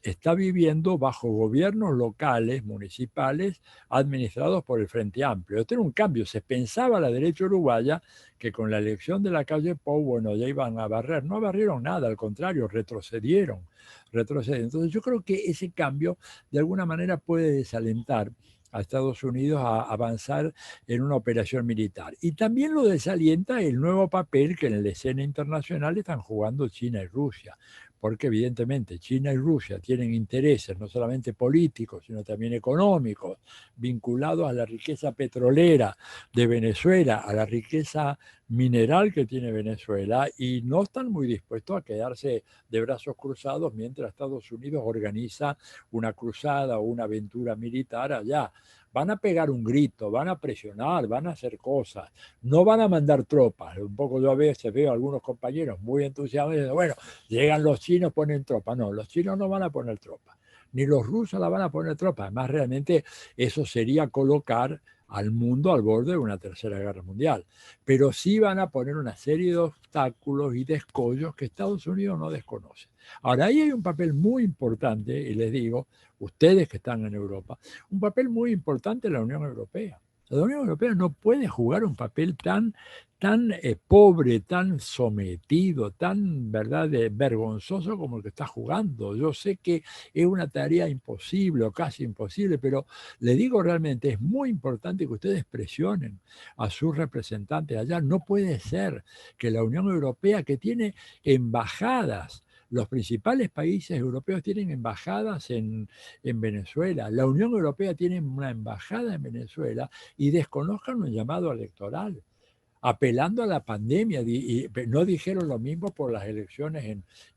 está viviendo bajo gobiernos locales, municipales, administrados por el Frente Amplio. Esto era un cambio. Se pensaba la derecha uruguaya que con la elección de la calle Pou, bueno, ya iban a barrer. No barrieron nada, al contrario, retrocedieron. Entonces yo creo que ese cambio de alguna manera puede desalentar a Estados Unidos a avanzar en una operación militar. Y también lo desalienta el nuevo papel que en la escena internacional están jugando China y Rusia, porque evidentemente China y Rusia tienen intereses no solamente políticos, sino también económicos, vinculados a la riqueza petrolera de Venezuela, a la riqueza mineral que tiene Venezuela, y no están muy dispuestos a quedarse de brazos cruzados mientras Estados Unidos organiza una cruzada o una aventura militar allá. Van a pegar un grito, van a presionar, van a hacer cosas, no van a mandar tropas. Un poco yo a veces veo a algunos compañeros muy entusiasmados y dicen, bueno, llegan los chinos, ponen tropas. No, los chinos no van a poner tropas, ni los rusos la van a poner tropas. Además, realmente eso sería colocar al mundo al borde de una tercera guerra mundial. Pero sí van a poner una serie de obstáculos y de escollos que Estados Unidos no desconoce. Ahora, ahí hay un papel muy importante, y les digo, ustedes que están en Europa, un papel muy importante en la Unión Europea. La Unión Europea no puede jugar un papel tan pobre, tan sometido, tan vergonzoso como el que está jugando. Yo sé que es una tarea imposible o casi imposible, pero le digo realmente, es muy importante que ustedes presionen a sus representantes allá. No puede ser que la Unión Europea, que tiene embajadas Los principales países europeos tienen embajadas en Venezuela. La Unión Europea tiene una embajada en Venezuela y desconozcan un llamado electoral, apelando a la pandemia, y no dijeron lo mismo por las elecciones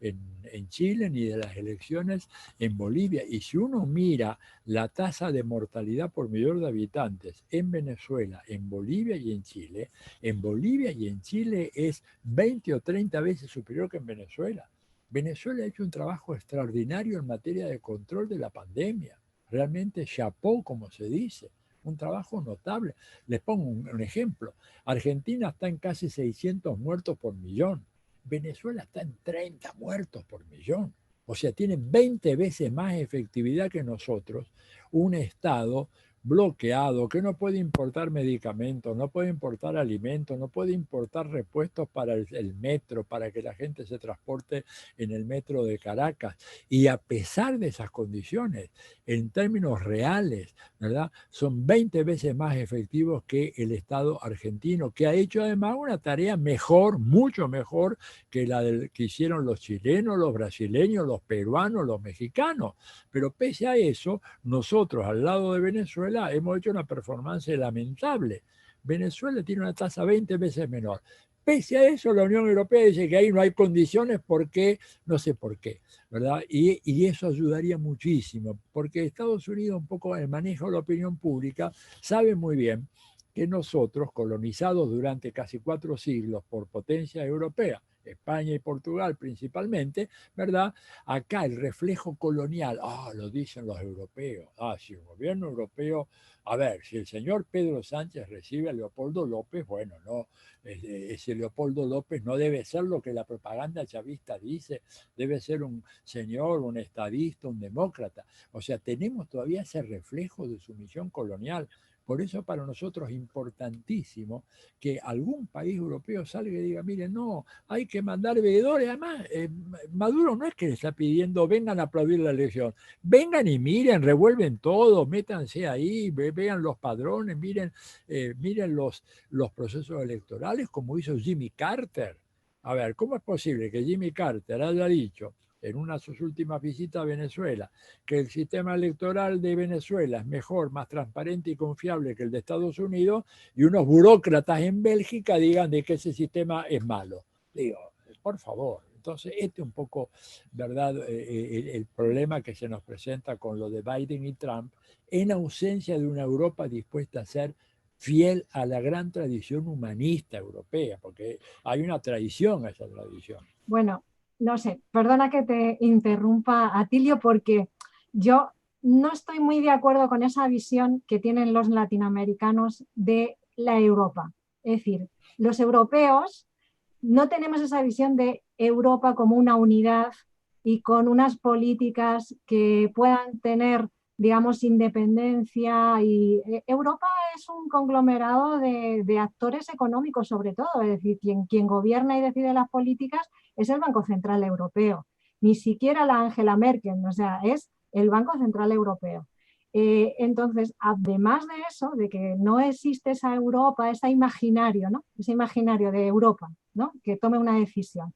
en Chile ni de las elecciones en Bolivia. Y si uno mira la tasa de mortalidad por millón de habitantes en Venezuela, en Bolivia y en Chile, en Bolivia y en Chile es 20 o 30 veces superior que en Venezuela. Venezuela ha hecho un trabajo extraordinario en materia de control de la pandemia. Realmente chapó, como se dice. Un trabajo notable. Les pongo un ejemplo. Argentina está en casi 600 muertos por millón. Venezuela está en 30 muertos por millón. O sea, tiene 20 veces más efectividad que nosotros. Un Estado bloqueado, que no puede importar medicamentos, no puede importar alimentos, no puede importar repuestos para el metro, para que la gente se transporte en el metro de Caracas. Y a pesar de esas condiciones, en términos reales, ¿verdad?, son 20 veces más efectivos que el Estado argentino, que ha hecho además una tarea mejor, mucho mejor que la que hicieron los chilenos, los brasileños, los peruanos, los mexicanos. Pero pese a eso, nosotros al lado de Venezuela hemos hecho una performance lamentable. Venezuela tiene una tasa 20 veces menor. Pese a eso, la Unión Europea dice que ahí no hay condiciones porque, no sé por qué, ¿verdad? Y eso ayudaría muchísimo, porque Estados Unidos, un poco en el manejo de la opinión pública, sabe muy bien que nosotros, colonizados durante casi 4 siglos por potencias europeas, España y Portugal principalmente, ¿verdad? Acá el reflejo colonial, lo dicen los europeos, si el gobierno europeo, a ver, si el señor Pedro Sánchez recibe a Leopoldo López, bueno, no, ese Leopoldo López no debe ser lo que la propaganda chavista dice, debe ser un señor, un estadista, un demócrata. O sea, tenemos todavía ese reflejo de su misión colonial. Por eso para nosotros es importantísimo que algún país europeo salga y diga, miren, no, hay que mandar veedores. Además, Maduro no es que le está pidiendo, vengan a aplaudir la elección. Vengan y miren, revuelven todo, métanse ahí, vean los padrones, miren los procesos electorales como hizo Jimmy Carter. A ver, ¿cómo es posible que Jimmy Carter haya dicho en una de sus últimas visitas a Venezuela, que el sistema electoral de Venezuela es mejor, más transparente y confiable que el de Estados Unidos, y unos burócratas en Bélgica digan de que ese sistema es malo? Digo, por favor. Entonces, este es un poco, ¿verdad?, el problema que se nos presenta con lo de Biden y Trump, en ausencia de una Europa dispuesta a ser fiel a la gran tradición humanista europea, porque hay una traición a esa tradición. Bueno, no sé, perdona que te interrumpa, Atilio, porque yo no estoy muy de acuerdo con esa visión que tienen los latinoamericanos de la Europa. Es decir, los europeos no tenemos esa visión de Europa como una unidad y con unas políticas que puedan tener, digamos, independencia. Y Europa es un conglomerado de actores económicos, sobre todo. Es decir, quien gobierna y decide las políticas es el Banco Central Europeo, ni siquiera la Angela Merkel, o sea, es el Banco Central Europeo. Entonces, además de eso, de que no existe esa Europa, ese imaginario, ¿no?, ese imaginario de Europa, ¿no?, que tome una decisión.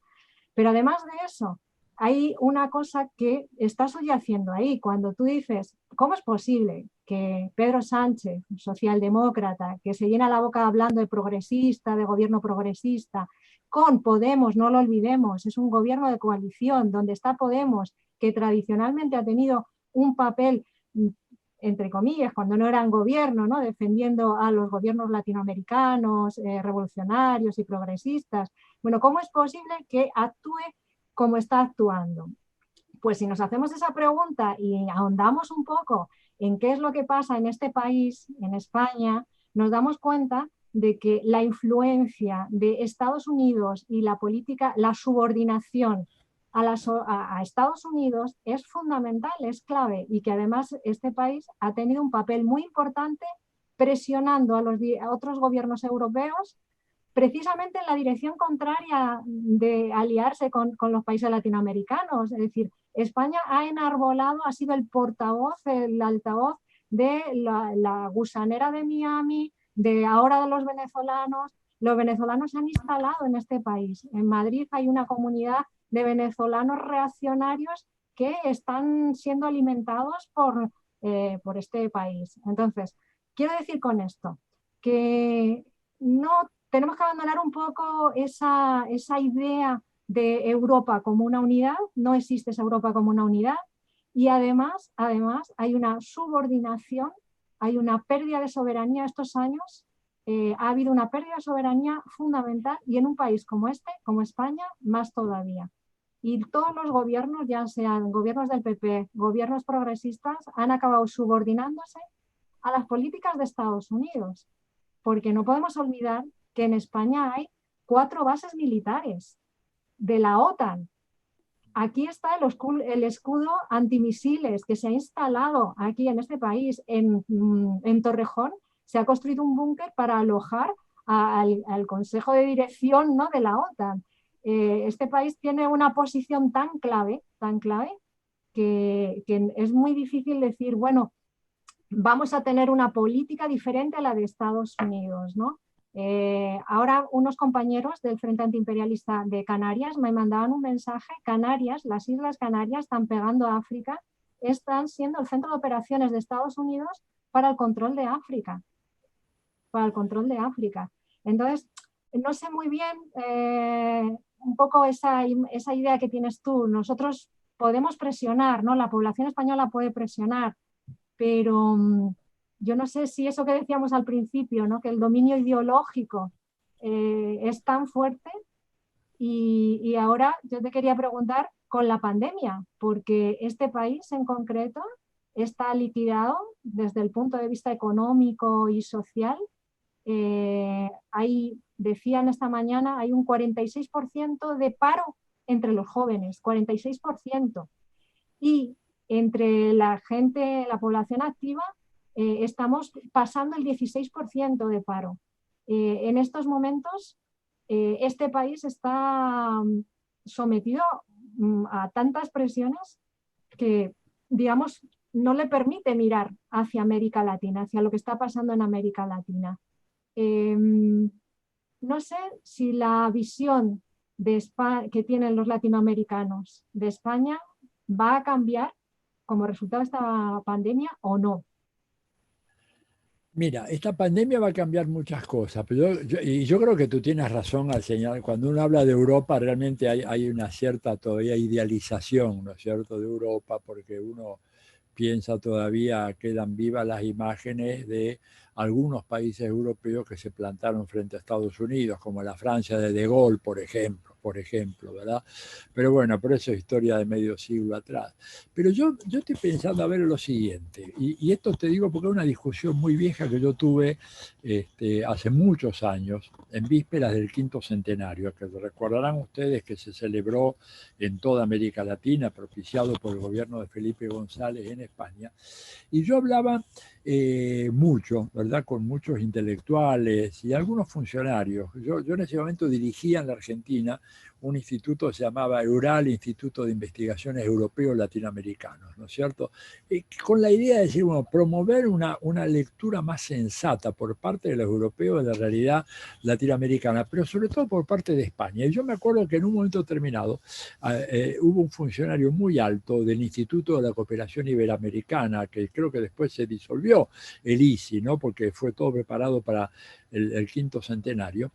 Pero además de eso, hay una cosa que está subyaciendo ahí. Cuando tú dices, ¿cómo es posible que Pedro Sánchez, socialdemócrata, que se llena la boca hablando de progresista, de gobierno progresista, con Podemos, no lo olvidemos, es un gobierno de coalición donde está Podemos, que tradicionalmente ha tenido un papel, entre comillas, cuando no eran gobierno, ¿no?, defendiendo a los gobiernos latinoamericanos, revolucionarios y progresistas? Bueno, ¿cómo es posible que actúe como está actuando? Pues si nos hacemos esa pregunta y ahondamos un poco en qué es lo que pasa en este país, en España, nos damos cuenta de que la influencia de Estados Unidos y la política, la subordinación a Estados Unidos es fundamental, es clave, y que además este país ha tenido un papel muy importante presionando a otros gobiernos europeos precisamente en la dirección contraria de aliarse con los países latinoamericanos. Es decir, España ha enarbolado, ha sido el portavoz, el altavoz de la gusanera de Miami, de ahora de los venezolanos. Los venezolanos se han instalado en este país. En Madrid hay una comunidad de venezolanos reaccionarios que están siendo alimentados por este país. Entonces, quiero decir con esto que no tenemos que abandonar un poco esa idea de Europa como una unidad. No existe esa Europa como una unidad, y además hay una subordinación, hay una pérdida de soberanía estos años. Ha habido una pérdida de soberanía fundamental, y en un país como este, como España, más todavía. Y todos los gobiernos, ya sean gobiernos del PP, gobiernos progresistas, han acabado subordinándose a las políticas de Estados Unidos, porque no podemos olvidar que en España hay 4 bases militares de la OTAN. Aquí está el escudo antimisiles que se ha instalado aquí en este país, en Torrejón. Se ha construido un búnker para alojar al Consejo de Dirección, ¿no?, de la OTAN. Este país tiene una posición tan clave, que es muy difícil decir, bueno, vamos a tener una política diferente a la de Estados Unidos, ¿no? Ahora unos compañeros del Frente Antiimperialista de Canarias me mandaban un mensaje. Canarias, las Islas Canarias están pegando a África, están siendo el centro de operaciones de Estados Unidos para el control de África. Entonces, no sé muy bien un poco esa idea que tienes tú. Nosotros podemos presionar, ¿no? La población española puede presionar, pero yo no sé si eso que decíamos al principio, ¿no?, que el dominio ideológico es tan fuerte. Y ahora yo te quería preguntar con la pandemia, porque este país en concreto está liquidado desde el punto de vista económico y social. Decían esta mañana, hay un 46% de paro entre los jóvenes, 46%. Y entre la gente, la población activa, estamos pasando el 16% de paro. En estos momentos, este país está sometido a tantas presiones que, digamos, no le permite mirar hacia América Latina, hacia lo que está pasando en América Latina. No sé si la visión de España, que tienen los latinoamericanos de España, va a cambiar como resultado de esta pandemia o no. Mira, esta pandemia va a cambiar muchas cosas, pero yo creo que tú tienes razón al señalar, cuando uno habla de Europa realmente hay una cierta todavía idealización, ¿no es cierto?, de Europa, porque uno piensa todavía, quedan vivas las imágenes de algunos países europeos que se plantaron frente a Estados Unidos, como la Francia de Gaulle, por ejemplo, ¿verdad? Pero bueno, por eso es historia de medio siglo atrás. Pero yo estoy pensando a ver lo siguiente, y esto te digo porque es una discusión muy vieja que yo tuve hace muchos años, en vísperas del 5º centenario, que recordarán ustedes que se celebró en toda América Latina, propiciado por el gobierno de Felipe González en España, y yo hablaba mucho, ¿verdad?, con muchos intelectuales y algunos funcionarios. Yo en ese momento dirigía en la Argentina un instituto que se llamaba EURAL, Instituto de Investigaciones Europeos Latinoamericanos, ¿no es cierto?, con la idea de decir, bueno, promover una lectura más sensata por parte de los europeos de la realidad latinoamericana, pero sobre todo por parte de España. Y yo me acuerdo que en un momento determinado hubo un funcionario muy alto del Instituto de la Cooperación Iberoamericana, que creo que después se disolvió, el ICI, ¿no?, porque fue todo preparado para el 5º centenario.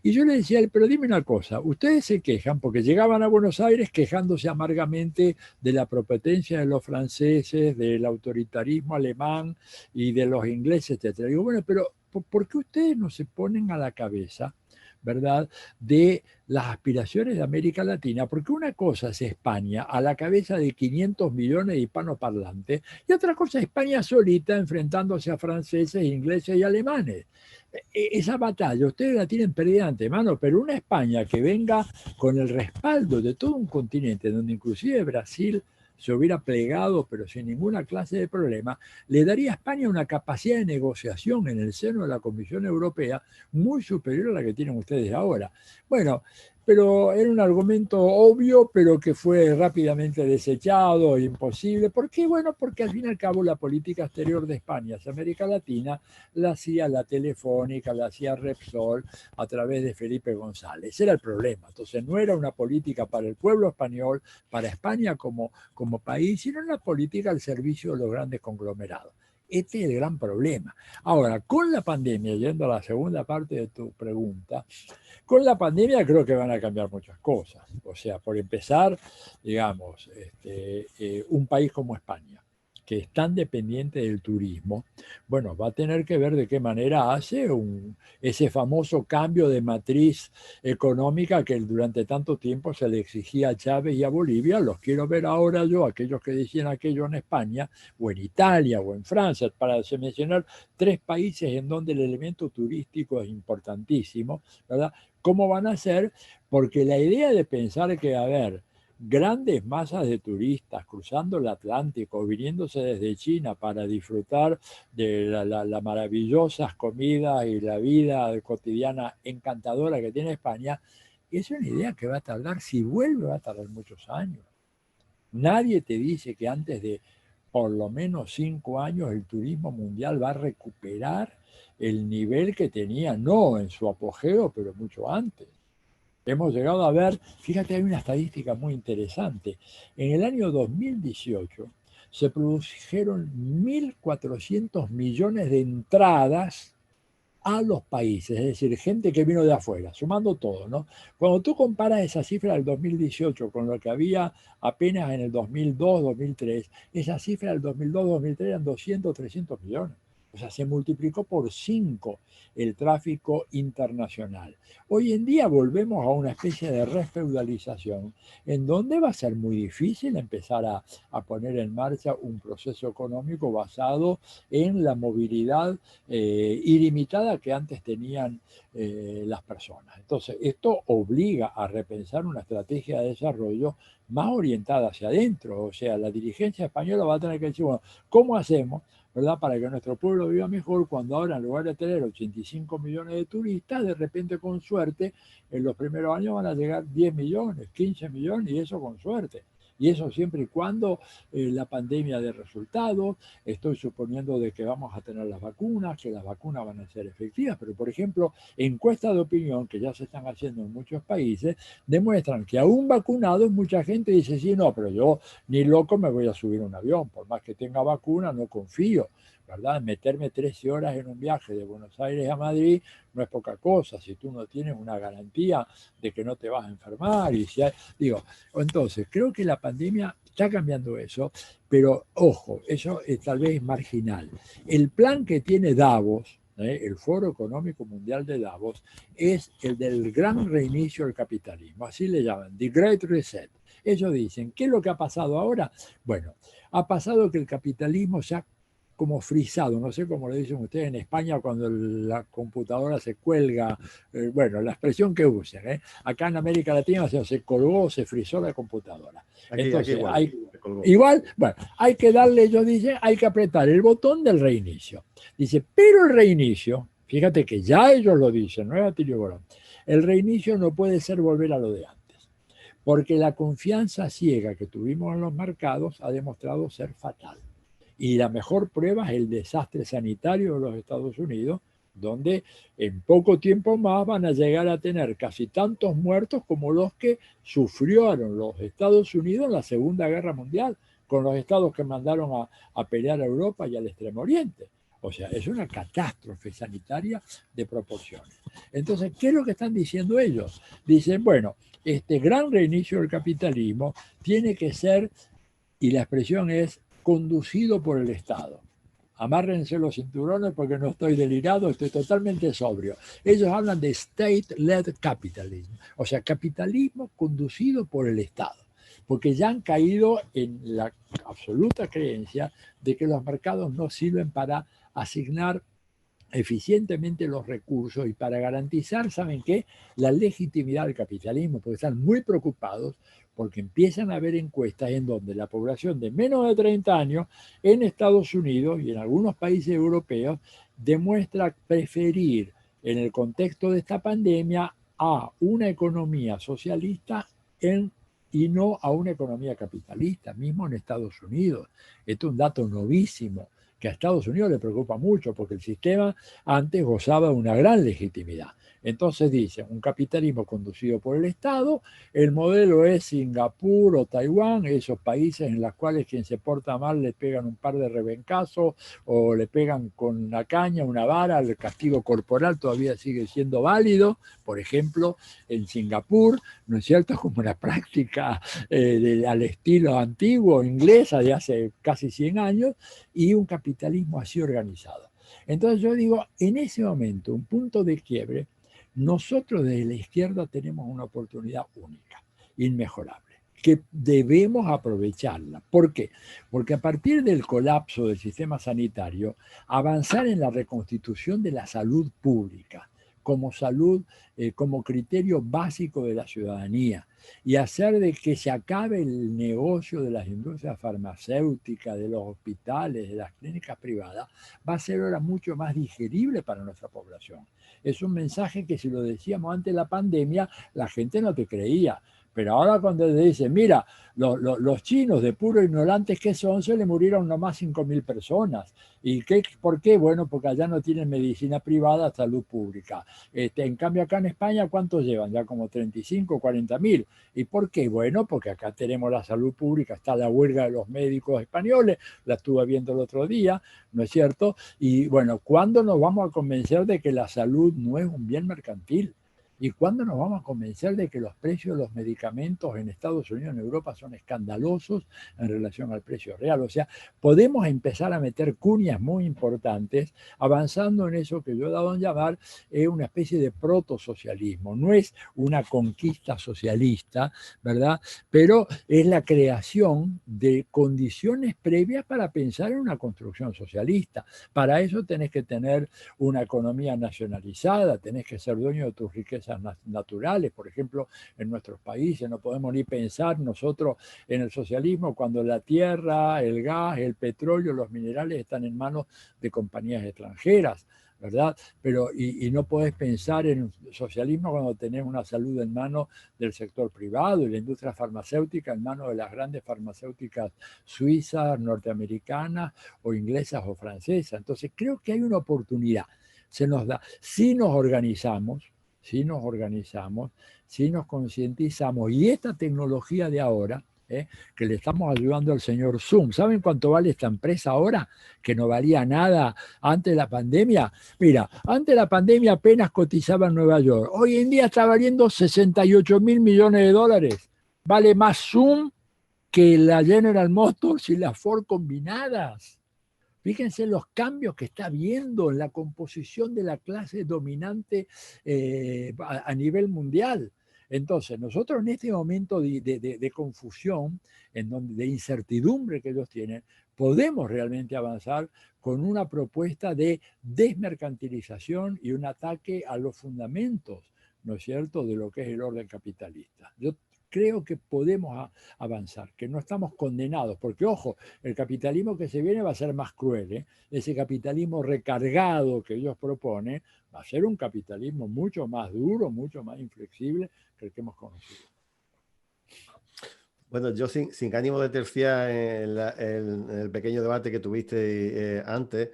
Y yo le decía, pero dime una cosa, ustedes se quejan, porque llegaban a Buenos Aires quejándose amargamente de la prepotencia de los franceses, del autoritarismo alemán y de los ingleses, etc. Digo, bueno, pero ¿por qué ustedes no se ponen a la cabeza, ¿verdad?, de las aspiraciones de América Latina? Porque una cosa es España a la cabeza de 500 millones de hispanoparlantes, y otra cosa es España solita enfrentándose a franceses, ingleses y alemanes. Esa batalla ustedes la tienen perdida de antemano, pero una España que venga con el respaldo de todo un continente, donde inclusive Brasil se hubiera plegado, pero sin ninguna clase de problema, le daría a España una capacidad de negociación en el seno de la Comisión Europea muy superior a la que tienen ustedes ahora. Bueno, pero era un argumento obvio, pero que fue rápidamente desechado, imposible. ¿Por qué? Bueno, porque al fin y al cabo la política exterior de España hacia América Latina la hacía la Telefónica, la hacía Repsol a través de Felipe González. Ese era el problema. Entonces no era una política para el pueblo español, para España como país, sino una política al servicio de los grandes conglomerados. Este es el gran problema. Ahora, con la pandemia, yendo a la segunda parte de tu pregunta, con la pandemia creo que van a cambiar muchas cosas. O sea, por empezar, digamos, un país como España, que es tan dependiente del turismo, bueno, va a tener que ver de qué manera hace ese famoso cambio de matriz económica que durante tanto tiempo se le exigía a Chávez y a Bolivia. Los quiero ver ahora yo, aquellos que decían aquello en España, o en Italia, o en Francia, para mencionar 3 países en donde el elemento turístico es importantísimo, ¿verdad? ¿Cómo van a ser? Porque la idea de pensar que, a ver, grandes masas de turistas cruzando el Atlántico, viniéndose desde China para disfrutar de las maravillosas comidas y la vida cotidiana encantadora que tiene España, es una idea que va a tardar, si vuelve, va a tardar muchos años. Nadie te dice que antes de por lo menos 5 años el turismo mundial va a recuperar el nivel que tenía, no en su apogeo, pero mucho antes. Hemos llegado a ver, fíjate, hay una estadística muy interesante. En el año 2018 se produjeron 1.400 millones de entradas a los países, es decir, gente que vino de afuera, sumando todo, ¿no? Cuando tú comparas esa cifra del 2018 con lo que había apenas en el 2002, 2003, esa cifra del 2002, 2003 eran 200, 300 millones. O sea, se multiplicó por 5 el tráfico internacional. Hoy en día volvemos a una especie de refeudalización en donde va a ser muy difícil empezar a poner en marcha un proceso económico basado en la movilidad ilimitada que antes tenían las personas. Entonces, esto obliga a repensar una estrategia de desarrollo más orientada hacia adentro. O sea, la dirigencia española va a tener que decir, bueno, ¿cómo hacemos, verdad, para que nuestro pueblo viva mejor cuando ahora, en lugar de tener 85 millones de turistas, de repente con suerte, en los primeros años van a llegar 10 millones, 15 millones, y eso con suerte? Y eso siempre y cuando la pandemia dé resultados. Estoy suponiendo de que vamos a tener las vacunas, que las vacunas van a ser efectivas, pero por ejemplo, encuestas de opinión que ya se están haciendo en muchos países demuestran que aún vacunados mucha gente dice, sí, no, pero yo ni loco me voy a subir a un avión, por más que tenga vacuna, no confío, ¿verdad? Meterme 13 horas en un viaje de Buenos Aires a Madrid no es poca cosa, si tú no tienes una garantía de que no te vas a enfermar. Y si hay, digo, entonces, creo que la pandemia está cambiando eso, pero ojo, eso es tal vez marginal. El plan que tiene Davos, el Foro Económico Mundial de Davos, es el del gran reinicio del capitalismo, así le llaman, The Great Reset. Ellos dicen, ¿qué es lo que ha pasado ahora? Bueno, ha pasado que el capitalismo se ha como frisado, no sé cómo le dicen ustedes en España cuando la computadora se cuelga, bueno, la expresión que usen, acá en América Latina se colgó, se frizó la computadora. Entonces, aquí igual, bueno, hay que darle, ellos dicen, hay que apretar el botón del reinicio. Dice, pero el reinicio, fíjate que ya ellos lo dicen, no es Atilio Borón, el reinicio no puede ser volver a lo de antes, porque la confianza ciega que tuvimos en los mercados ha demostrado ser fatal. Y la mejor prueba es el desastre sanitario de los Estados Unidos, donde en poco tiempo más van a llegar a tener casi tantos muertos como los que sufrieron los Estados Unidos en la Segunda Guerra Mundial, con los estados que mandaron a pelear a Europa y al Extremo Oriente. O sea, es una catástrofe sanitaria de proporciones. Entonces, ¿qué es lo que están diciendo ellos? Dicen, bueno, este gran reinicio del capitalismo tiene que ser, y la expresión es, conducido por el Estado. Amárrense los cinturones porque no estoy delirado, estoy totalmente sobrio. Ellos hablan de state-led capitalism, o sea, capitalismo conducido por el Estado, porque ya han caído en la absoluta creencia de que los mercados no sirven para asignar eficientemente los recursos y para garantizar, ¿saben qué?, la legitimidad del capitalismo, porque están muy preocupados porque empiezan a haber encuestas en donde la población de menos de 30 años en Estados Unidos y en algunos países europeos demuestra preferir en el contexto de esta pandemia a una economía socialista y no a una economía capitalista, mismo en Estados Unidos. Esto es un dato novísimo, que a Estados Unidos le preocupa mucho, porque el sistema antes gozaba de una gran legitimidad. Entonces dicen, un capitalismo conducido por el Estado, el modelo es Singapur o Taiwán, esos países en los cuales quien se porta mal le pegan un par de rebencazos o le pegan con una caña, una vara, el castigo corporal todavía sigue siendo válido, por ejemplo, en Singapur, ¿no es cierto?, como una práctica al estilo antiguo, inglesa, de hace casi 100 años, y un capitalismo así organizado. Entonces yo digo, en ese momento, un punto de quiebre, nosotros desde la izquierda tenemos una oportunidad única, inmejorable, que debemos aprovecharla. ¿Por qué? Porque a partir del colapso del sistema sanitario, avanzar en la reconstitución de la salud pública como como criterio básico de la ciudadanía, y hacer de que se acabe el negocio de las industrias farmacéuticas, de los hospitales, de las clínicas privadas, va a ser ahora mucho más digerible para nuestra población. Es un mensaje que si lo decíamos antes de la pandemia, la gente no te creía. Pero ahora cuando te dicen, mira, los chinos de puro ignorantes que son, se le murieron nomás 5.000 personas. ¿Y por qué? Bueno, porque allá no tienen medicina privada, salud pública. En cambio acá en España, ¿cuántos llevan? Ya como 35, 40.000. ¿Y por qué? Bueno, porque acá tenemos la salud pública, está la huelga de los médicos españoles, la estuve viendo el otro día, ¿no es cierto? Y bueno, ¿cuándo nos vamos a convencer de que la salud no es un bien mercantil? ¿Y cuándo nos vamos a convencer de que los precios de los medicamentos en Estados Unidos y en Europa son escandalosos en relación al precio real? O sea, podemos empezar a meter cuñas muy importantes avanzando en eso que yo he dado a llamar una especie de protosocialismo. No es una conquista socialista, ¿verdad? Pero es la creación de condiciones previas para pensar en una construcción socialista. Para eso tenés que tener una economía nacionalizada, tenés que ser dueño de tus riquezas naturales. Por ejemplo, en nuestros países no podemos ni pensar nosotros en el socialismo cuando la tierra, el gas, el petróleo, los minerales están en manos de compañías extranjeras, ¿verdad? Pero, y no podés pensar en socialismo cuando tenés una salud en manos del sector privado y la industria farmacéutica en manos de las grandes farmacéuticas suizas, norteamericanas o inglesas o francesas. Entonces creo que hay una oportunidad. Se nos da, si nos organizamos, si nos concientizamos, y esta tecnología de ahora, que le estamos ayudando al señor Zoom, ¿saben cuánto vale esta empresa ahora? Que no valía nada antes de la pandemia. Mira, antes de la pandemia apenas cotizaba en Nueva York. Hoy en día está valiendo 68.000 millones de dólares. Vale más Zoom que la General Motors y la Ford combinadas. Fíjense los cambios que está habiendo en la composición de la clase dominante a nivel mundial. Entonces, nosotros en este momento de confusión, de incertidumbre que ellos tienen, podemos realmente avanzar con una propuesta de desmercantilización y un ataque a los fundamentos, ¿no es cierto?, de lo que es el orden capitalista. Yo creo que podemos avanzar, que no estamos condenados, porque ojo, el capitalismo que se viene va a ser más cruel, ¿eh? Ese capitalismo recargado que ellos proponen va a ser un capitalismo mucho más duro, mucho más inflexible que el que hemos conocido. Bueno, yo sin ánimo de terciar en el pequeño debate que tuviste antes,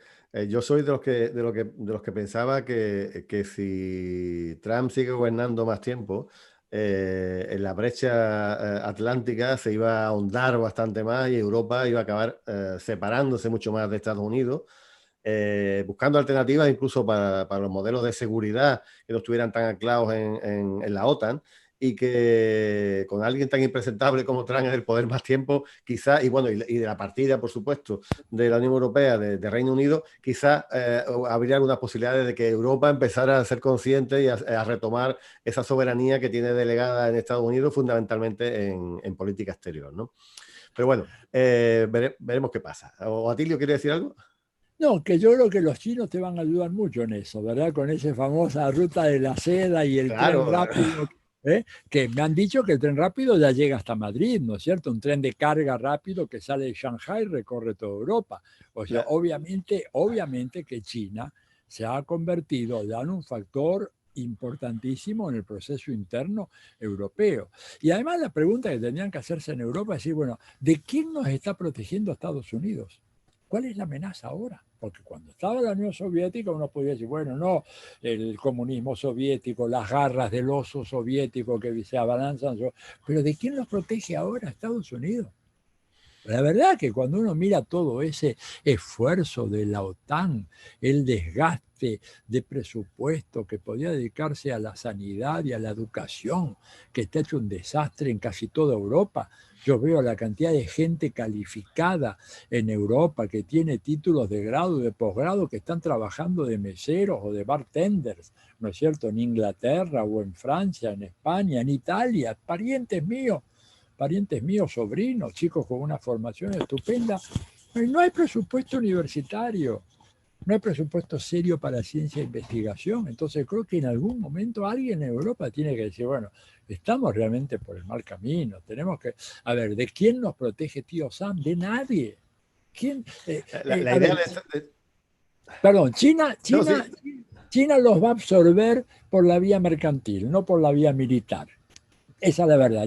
yo soy de los que pensaba que si Trump sigue gobernando más tiempo, en la brecha atlántica se iba a ahondar bastante más y Europa iba a acabar separándose mucho más de Estados Unidos, buscando alternativas incluso para los modelos de seguridad que no estuvieran tan anclados en la OTAN, y que con alguien tan impresentable como Trump en el poder más tiempo, quizá, y bueno, y de la partida, por supuesto, de la Unión Europea, de Reino Unido, quizá habría algunas posibilidades de que Europa empezara a ser consciente y a retomar esa soberanía que tiene delegada en Estados Unidos, fundamentalmente en política exterior, ¿no? Pero bueno, veremos qué pasa. ¿O Atilio quiere decir algo? No, que yo creo que los chinos te van a ayudar mucho en eso, ¿verdad? Con esa famosa ruta de la seda y el tren rápido. Que me han dicho que el tren rápido ya llega hasta Madrid, ¿no es cierto? Un tren de carga rápido que sale de Shanghai recorre toda Europa. O sea, obviamente que China se ha convertido ya en un factor importantísimo en el proceso interno europeo. Y además la pregunta que tendrían que hacerse en Europa es decir, bueno, ¿de quién nos está protegiendo Estados Unidos? ¿Cuál es la amenaza ahora? Porque cuando estaba la Unión Soviética uno podía decir, bueno, no, el comunismo soviético, las garras del oso soviético que se abalanzan, pero ¿de quién los protege ahora Estados Unidos? La verdad que cuando uno mira todo ese esfuerzo de la OTAN, el desgaste de presupuesto que podía dedicarse a la sanidad y a la educación, que está hecho un desastre en casi toda Europa. Yo veo la cantidad de gente calificada en Europa que tiene títulos de grado y de posgrado que están trabajando de meseros o de bartenders, ¿no es cierto?, en Inglaterra o en Francia, en España, en Italia, parientes míos, sobrinos, chicos con una formación estupenda. Pero no hay presupuesto universitario, no hay presupuesto serio para ciencia e investigación. Entonces creo que en algún momento alguien en Europa tiene que decir, bueno, estamos realmente por el mal camino. Tenemos que, a ver, ¿de quién nos protege tío Sam? De nadie. ¿Quién? La idea Perdón, China los va a absorber por la vía mercantil, no por la vía militar. Esa es la verdad.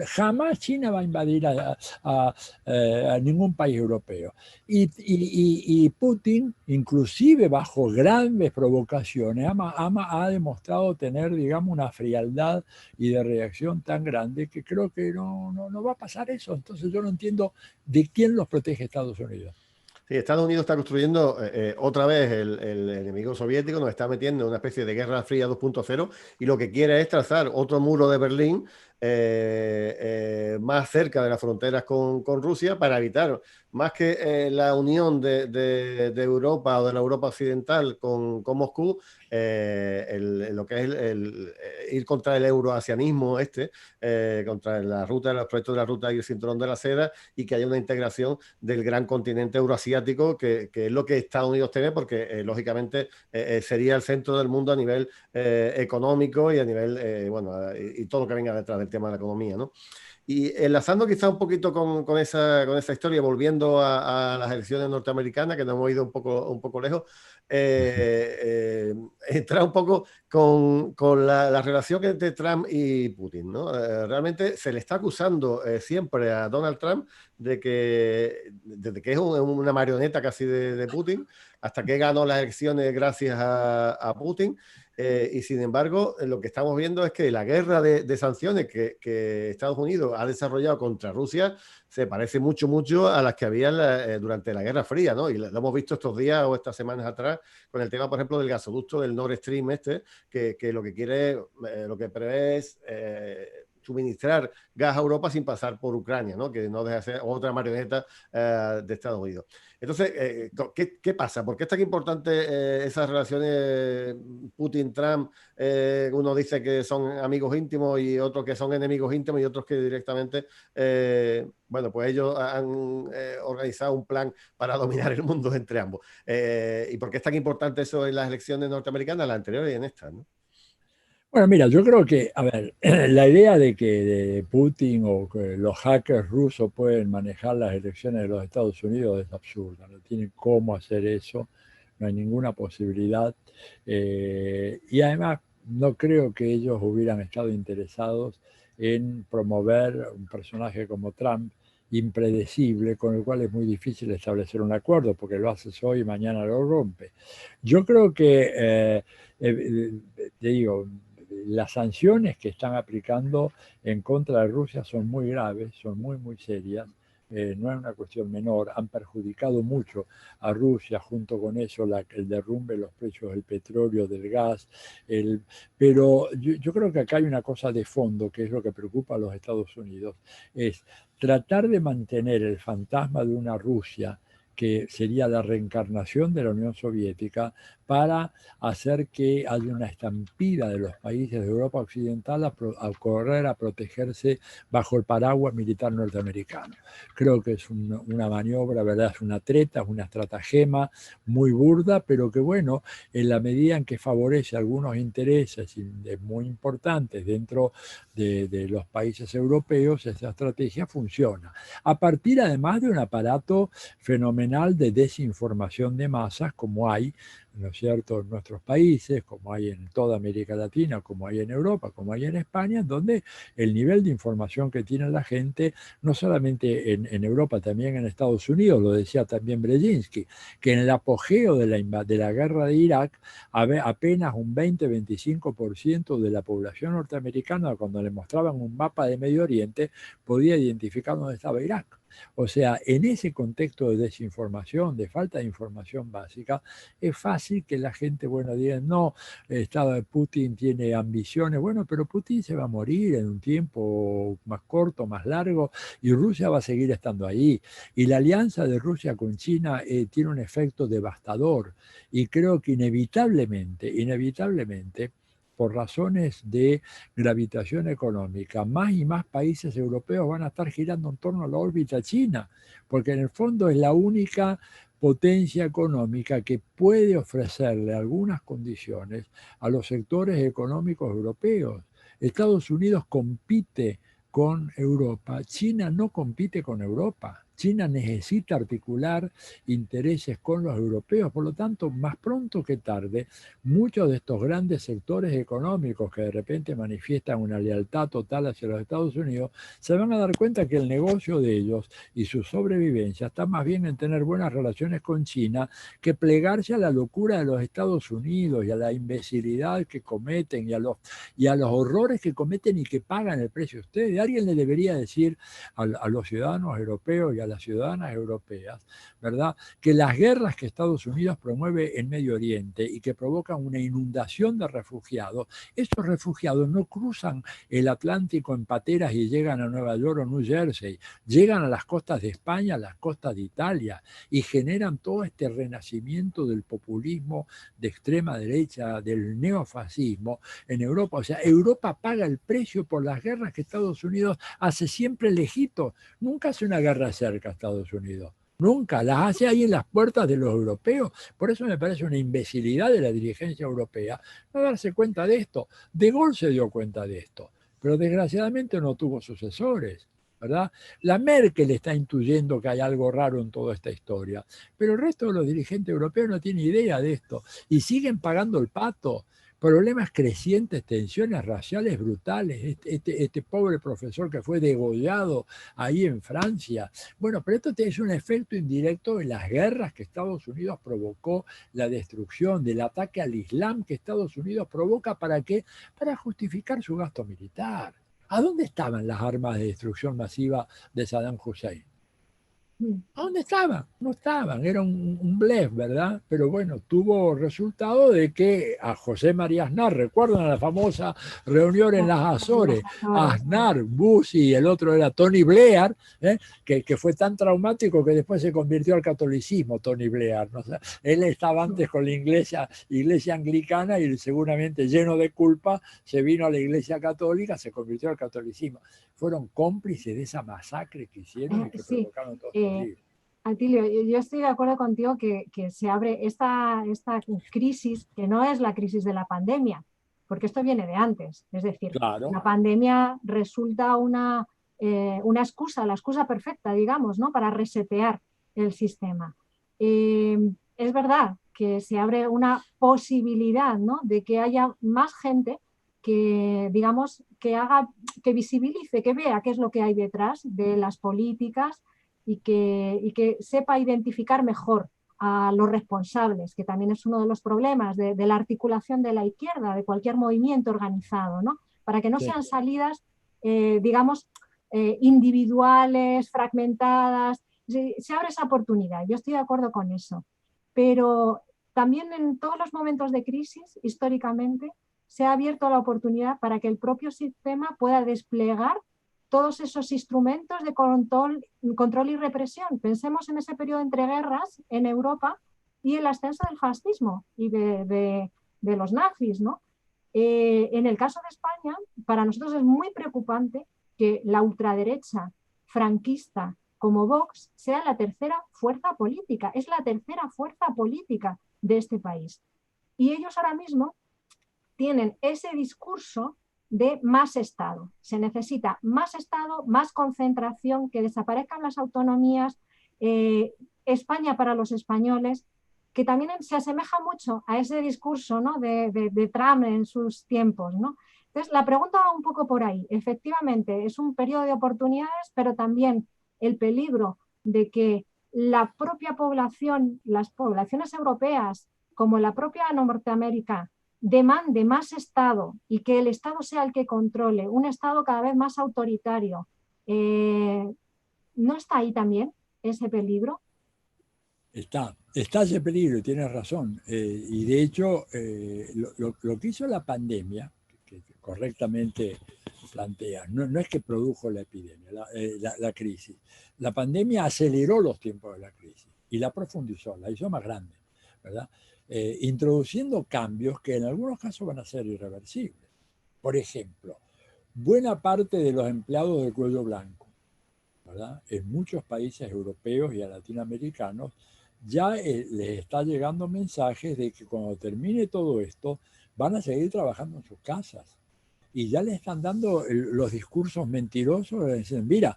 Jamás China va a invadir a ningún país europeo. Y Putin, inclusive bajo grandes provocaciones, ha demostrado tener, digamos, una frialdad y de reacción tan grande que creo que no va a pasar eso. Entonces yo no entiendo de quién los protege Estados Unidos. Sí, Estados Unidos está construyendo otra vez el enemigo soviético, nos está metiendo en una especie de Guerra Fría 2.0 y lo que quiere es trazar otro muro de Berlín más cerca de las fronteras con Rusia para evitar más que la unión de Europa o de la Europa occidental con Moscú, lo que es ir contra el euroasianismo contra los proyectos de la ruta y el cinturón de la seda y que haya una integración del gran continente euroasiático que es lo que Estados Unidos tiene porque lógicamente sería el centro del mundo a nivel económico y a nivel, y todo lo que venga detrás del tema de la economía, ¿no? Y enlazando quizá un poquito con esa historia, volviendo a las elecciones norteamericanas, que nos hemos ido un poco lejos, entrar un poco con la relación entre Trump y Putin, ¿no? Realmente se le está acusando siempre a Donald Trump desde que es una marioneta casi de Putin, hasta que ganó las elecciones gracias a Putin. Y sin embargo, lo que estamos viendo es que la guerra de sanciones que Estados Unidos ha desarrollado contra Rusia se parece mucho a las que había durante la Guerra Fría, ¿no? Y lo hemos visto estos días o estas semanas atrás con el tema, por ejemplo, del gasoducto del Nord Stream que lo que quiere, lo que prevé es suministrar gas a Europa sin pasar por Ucrania, ¿no? Que no deja de ser otra marioneta de Estados Unidos. Entonces, ¿qué pasa? ¿Por qué es tan importante esas relaciones Putin-Trump? Uno dice que son amigos íntimos y otros que son enemigos íntimos y otros que directamente, pues ellos han organizado un plan para dominar el mundo entre ambos. ¿Y por qué es tan importante eso en las elecciones norteamericanas, las anteriores y en estas, ¿no? Bueno, mira, yo creo que, a ver, la idea de que Putin o que los hackers rusos pueden manejar las elecciones de los Estados Unidos es absurda, no tienen cómo hacer eso, no hay ninguna posibilidad. Y además, no creo que ellos hubieran estado interesados en promover un personaje como Trump, impredecible, con el cual es muy difícil establecer un acuerdo, porque lo haces hoy y mañana lo rompe. Yo creo que, te digo, las sanciones que están aplicando en contra de Rusia son muy graves, son muy serias. No es una cuestión menor, han perjudicado mucho a Rusia, junto con eso el derrumbe de los precios del petróleo, del gas, pero yo creo que acá hay una cosa de fondo que es lo que preocupa a los Estados Unidos, es tratar de mantener el fantasma de una Rusia que sería la reencarnación de la Unión Soviética, para hacer que haya una estampida de los países de Europa Occidental a correr a protegerse bajo el paraguas militar norteamericano. Creo que es una maniobra, ¿verdad? Es una treta, es una estratagema muy burda, pero que bueno, en la medida en que favorece algunos intereses muy importantes dentro de los países europeos, esa estrategia funciona. A partir además de un aparato fenomenal de desinformación de masas como hay ¿no es cierto?, en nuestros países, como hay en toda América Latina, como hay en Europa, como hay en España, donde el nivel de información que tiene la gente, no solamente en Europa, también en Estados Unidos, lo decía también Brzezinski, que en el apogeo de la guerra de Irak, apenas un 20-25% de la población norteamericana, cuando le mostraban un mapa de Medio Oriente, podía identificar dónde estaba Irak. O sea, en ese contexto de desinformación, de falta de información básica, es fácil que la gente, bueno, diga, no, Putin tiene ambiciones, bueno, pero Putin se va a morir en un tiempo más corto, más largo, y Rusia va a seguir estando ahí. Y la alianza de Rusia con China tiene un efecto devastador, y creo que inevitablemente, por razones de gravitación económica, más y más países europeos van a estar girando en torno a la órbita china, porque en el fondo es la única potencia económica que puede ofrecerle algunas condiciones a los sectores económicos europeos. Estados Unidos compite con Europa, China no compite con Europa. China necesita articular intereses con los europeos, por lo tanto, más pronto que tarde, muchos de estos grandes sectores económicos que de repente manifiestan una lealtad total hacia los Estados Unidos, se van a dar cuenta que el negocio de ellos y su sobrevivencia está más bien en tener buenas relaciones con China que plegarse a la locura de los Estados Unidos y a la imbecilidad que cometen y a los horrores que cometen y que pagan el precio ustedes. Alguien le debería decir a los ciudadanos europeos y a las ciudadanas europeas, ¿verdad?, que las guerras que Estados Unidos promueve en Medio Oriente y que provocan una inundación de refugiados, esos refugiados no cruzan el Atlántico en pateras y llegan a Nueva York o New Jersey, llegan a las costas de España, a las costas de Italia, y generan todo este renacimiento del populismo de extrema derecha, del neofascismo en Europa. O sea, Europa paga el precio por las guerras que Estados Unidos hace siempre lejito. Nunca hace una guerra cerca a Estados Unidos. Nunca, las hace ahí en las puertas de los europeos. Por eso me parece una imbecilidad de la dirigencia europea no darse cuenta de esto. De Gaulle se dio cuenta de esto, pero desgraciadamente no tuvo sucesores, ¿verdad? La Merkel está intuyendo que hay algo raro en toda esta historia, pero el resto de los dirigentes europeos no tienen idea de esto y siguen pagando el pato. Problemas crecientes, tensiones raciales brutales, este pobre profesor que fue degollado ahí en Francia. Bueno, pero esto es un efecto indirecto de las guerras que Estados Unidos provocó, la destrucción, del ataque al Islam que Estados Unidos provoca. ¿Para qué? Para justificar su gasto militar. ¿A dónde estaban las armas de destrucción masiva de Saddam Hussein? ¿A dónde estaban? No estaban, era un blef, ¿verdad? Pero bueno, tuvo resultado de que a José María Aznar, ¿recuerdan la famosa reunión en las Azores? Aznar, Bush y el otro era Tony Blair, que fue tan traumático que después se convirtió al catolicismo, Tony Blair, ¿no? O sea, él estaba antes con la iglesia anglicana y seguramente lleno de culpa se vino a la iglesia católica, se convirtió al catolicismo. Fueron cómplices de esa masacre que hicieron y que provocaron todo. Atilio, yo estoy de acuerdo contigo que se abre esta crisis, que no es la crisis de la pandemia, porque esto viene de antes. Es decir, claro, la pandemia resulta una excusa, la excusa perfecta, digamos, ¿no?, para resetear el sistema. Es verdad que se abre una posibilidad, ¿no?, de que haya más gente que, digamos, que visibilice, que vea qué es lo que hay detrás de las políticas y que sepa identificar mejor a los responsables, que también es uno de los problemas de la articulación de la izquierda, de cualquier movimiento organizado, ¿no?, para que no sean salidas, digamos, individuales, fragmentadas. Se abre esa oportunidad, yo estoy de acuerdo con eso, pero también en todos los momentos de crisis, históricamente, se ha abierto la oportunidad para que el propio sistema pueda desplegar todos esos instrumentos de control y represión. Pensemos en ese periodo entre guerras en Europa y el ascenso del fascismo y de los nazis, ¿no? En el caso de España, para nosotros es muy preocupante que la ultraderecha franquista como Vox sea la tercera fuerza política, es la tercera fuerza política de este país. Y ellos ahora mismo tienen ese discurso de más Estado. Se necesita más Estado, más concentración, que desaparezcan las autonomías, España para los españoles, que también se asemeja mucho a ese discurso, ¿no?, de Trump en sus tiempos, ¿no? Entonces, la pregunta va un poco por ahí. Efectivamente, es un periodo de oportunidades, pero también el peligro de que la propia población, las poblaciones europeas, como la propia Norteamérica, demande más Estado y que el Estado sea el que controle, un Estado cada vez más autoritario. ¿No está ahí también ese peligro? Está ese peligro, tienes razón. Y de hecho, lo que hizo la pandemia, que correctamente plantea, no es que produjo la epidemia, la crisis. La pandemia aceleró los tiempos de la crisis y la profundizó, la hizo más grande, ¿verdad? Introduciendo cambios que en algunos casos van a ser irreversibles. Por ejemplo, buena parte de los empleados de cuello blanco, ¿verdad?, en muchos países europeos y latinoamericanos, ya les está llegando mensajes de que cuando termine todo esto van a seguir trabajando en sus casas. Y ya le están dando los discursos mentirosos, le dicen, mira,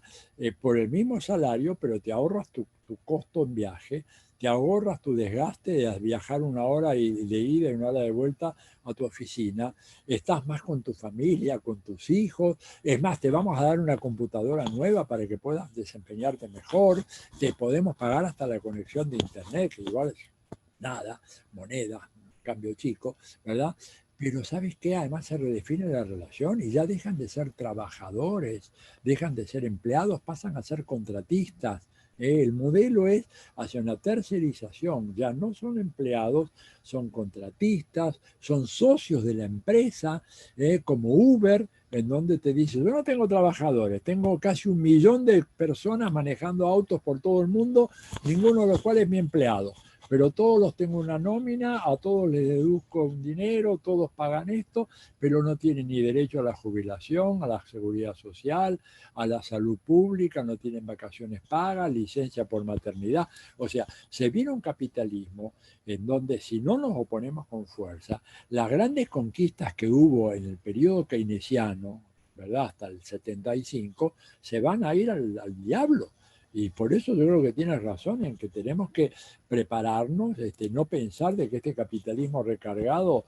por el mismo salario, pero te ahorras tu costo en viaje, te ahorras tu desgaste de viajar 1 hora de ida y 1 hora de vuelta a tu oficina, estás más con tu familia, con tus hijos, es más, te vamos a dar una computadora nueva para que puedas desempeñarte mejor, te podemos pagar hasta la conexión de internet, que igual es nada, moneda, cambio chico, ¿verdad? Pero ¿sabes qué? Además se redefine la relación y ya dejan de ser trabajadores, dejan de ser empleados, pasan a ser contratistas. El modelo es hacia una tercerización, ya no son empleados, son contratistas, son socios de la empresa, como Uber, en donde te dice, yo no tengo trabajadores, tengo casi 1 millón de personas manejando autos por todo el mundo, ninguno de los cuales es mi empleado. Pero todos los tengo una nómina, a todos les deduzco un dinero, todos pagan esto, pero no tienen ni derecho a la jubilación, a la seguridad social, a la salud pública, no tienen vacaciones pagas, licencia por maternidad. O sea, se viene un capitalismo en donde si no nos oponemos con fuerza, las grandes conquistas que hubo en el periodo keynesiano, ¿verdad?, hasta el 75, se van a ir al diablo. Y por eso yo creo que tienes razón en que tenemos que prepararnos, no pensar de que este capitalismo recargado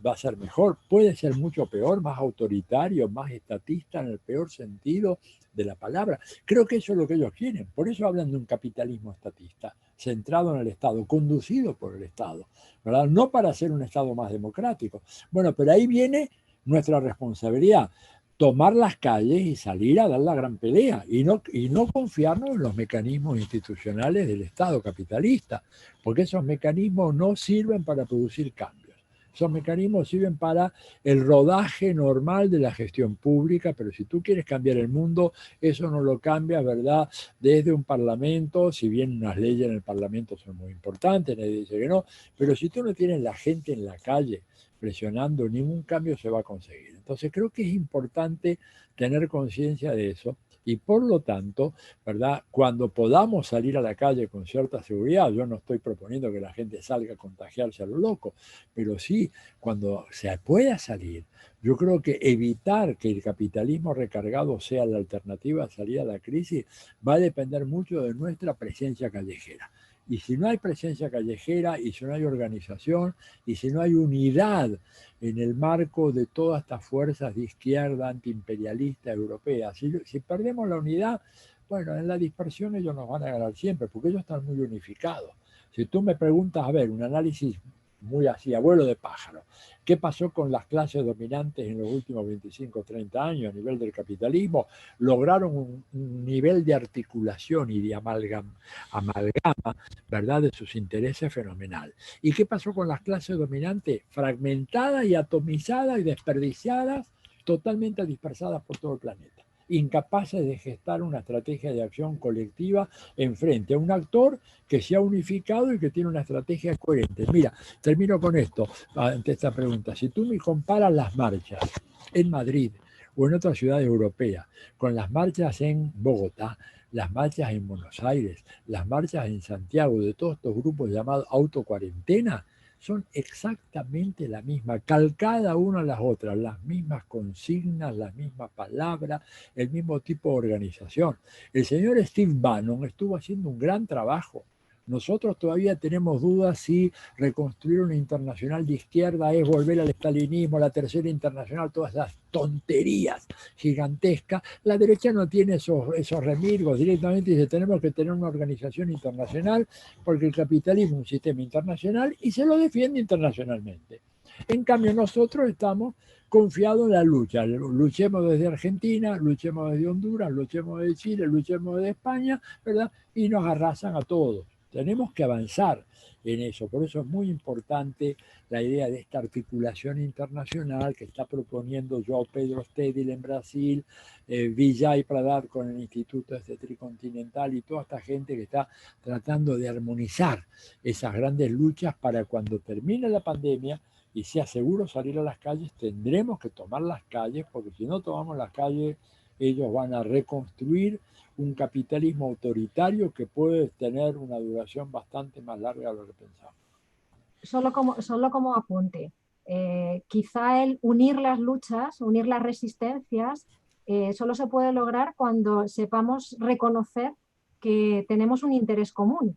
va a ser mejor. Puede ser mucho peor, más autoritario, más estatista en el peor sentido de la palabra. Creo que eso es lo que ellos quieren. Por eso hablan de un capitalismo estatista, centrado en el Estado, conducido por el Estado, ¿verdad? No para ser un Estado más democrático. Bueno, pero ahí viene nuestra responsabilidad. Tomar las calles y salir a dar la gran pelea y no confiarnos en los mecanismos institucionales del Estado capitalista, porque esos mecanismos no sirven para producir cambios. Esos mecanismos sirven para el rodaje normal de la gestión pública, pero si tú quieres cambiar el mundo, eso no lo cambias, ¿verdad?, desde un parlamento, si bien unas leyes en el parlamento son muy importantes, nadie dice que no, pero si tú no tienes la gente en la calle presionando, ningún cambio se va a conseguir. Entonces creo que es importante tener conciencia de eso y por lo tanto, ¿verdad?, cuando podamos salir a la calle con cierta seguridad, yo no estoy proponiendo que la gente salga a contagiarse a lo loco, pero sí, cuando se pueda salir, yo creo que evitar que el capitalismo recargado sea la alternativa a salir a la crisis va a depender mucho de nuestra presencia callejera. Y si no hay presencia callejera, y si no hay organización, y si no hay unidad en el marco de todas estas fuerzas de izquierda antiimperialista europea, si perdemos la unidad, bueno, en la dispersión ellos nos van a ganar siempre, porque ellos están muy unificados. Si tú me preguntas, a ver, un análisis muy así, abuelo de pájaro, ¿qué pasó con las clases dominantes en los últimos 25 o 30 años a nivel del capitalismo? Lograron un nivel de articulación y de amalgama, ¿verdad?, de sus intereses fenomenal. ¿Y qué pasó con las clases dominantes? Fragmentadas y atomizadas y desperdiciadas, totalmente dispersadas por todo el planeta, incapaces de gestar una estrategia de acción colectiva en frente a un actor que se ha unificado y que tiene una estrategia coherente. Mira, termino con esto, ante esta pregunta. Si tú me comparas las marchas en Madrid o en otras ciudades europeas con las marchas en Bogotá, las marchas en Buenos Aires, las marchas en Santiago, de todos estos grupos llamados autocuarentena, son exactamente la misma, calcada una a las otras, las mismas consignas, las mismas palabras, el mismo tipo de organización. El señor Steve Bannon estuvo haciendo un gran trabajo Nosotros todavía tenemos dudas si reconstruir una internacional de izquierda es volver al estalinismo, la tercera internacional, todas esas tonterías gigantescas. La derecha no tiene esos remirgos, directamente dice tenemos que tener una organización internacional porque el capitalismo es un sistema internacional y se lo defiende internacionalmente. En cambio nosotros estamos confiados en la lucha. Luchemos desde Argentina, luchemos desde Honduras, luchemos desde Chile, luchemos desde España, ¿verdad? Y nos arrasan a todos. Tenemos que avanzar en eso. Por eso es muy importante la idea de esta articulación internacional que está proponiendo João Pedro Stedil en Brasil, Vijay Pradhan con el Instituto Tricontinental y toda esta gente que está tratando de armonizar esas grandes luchas para cuando termine la pandemia y sea seguro salir a las calles, tendremos que tomar las calles, porque si no tomamos las calles, ellos van a reconstruir un capitalismo autoritario que puede tener una duración bastante más larga de lo que pensamos. Solo como apunte, quizá el unir las luchas, unir las resistencias, solo se puede lograr cuando sepamos reconocer que tenemos un interés común.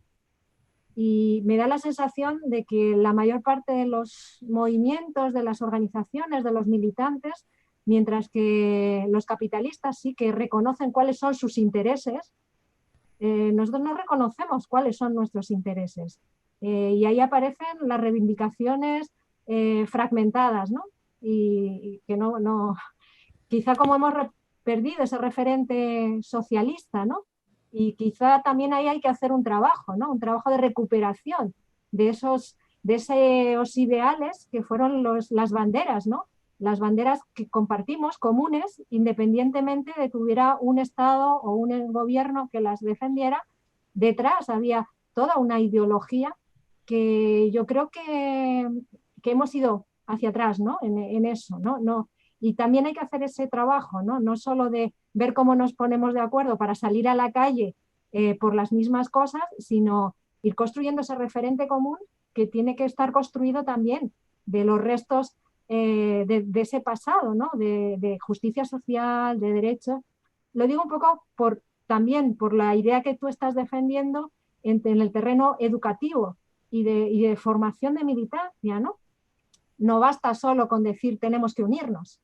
Y me da la sensación de que la mayor parte de los movimientos, de las organizaciones, de los militantes, mientras que los capitalistas sí que reconocen cuáles son sus intereses, nosotros no reconocemos cuáles son nuestros intereses. Y ahí aparecen las reivindicaciones fragmentadas, ¿no? Y que no quizá como hemos perdido ese referente socialista, ¿no? Y quizá también ahí hay que hacer un trabajo, ¿no? Un trabajo de recuperación de esos ideales que fueron las banderas, ¿no? Las banderas que compartimos, comunes, independientemente de que hubiera un Estado o un gobierno que las defendiera. Detrás había toda una ideología que yo creo que hemos ido hacia atrás, ¿no? En eso, ¿no? Y también hay que hacer ese trabajo, ¿no? No solo de ver cómo nos ponemos de acuerdo para salir a la calle por las mismas cosas, sino ir construyendo ese referente común que tiene que estar construido también de los restos de ese pasado, ¿no? De justicia social, de derechos. Lo digo un poco también por la idea que tú estás defendiendo en el terreno educativo y de formación de militancia, ¿no? No basta solo con decir tenemos que unirnos.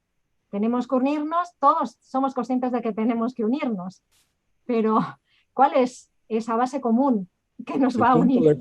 Tenemos que unirnos, todos somos conscientes de que tenemos que unirnos, pero ¿cuál es esa base común que nos va a unir?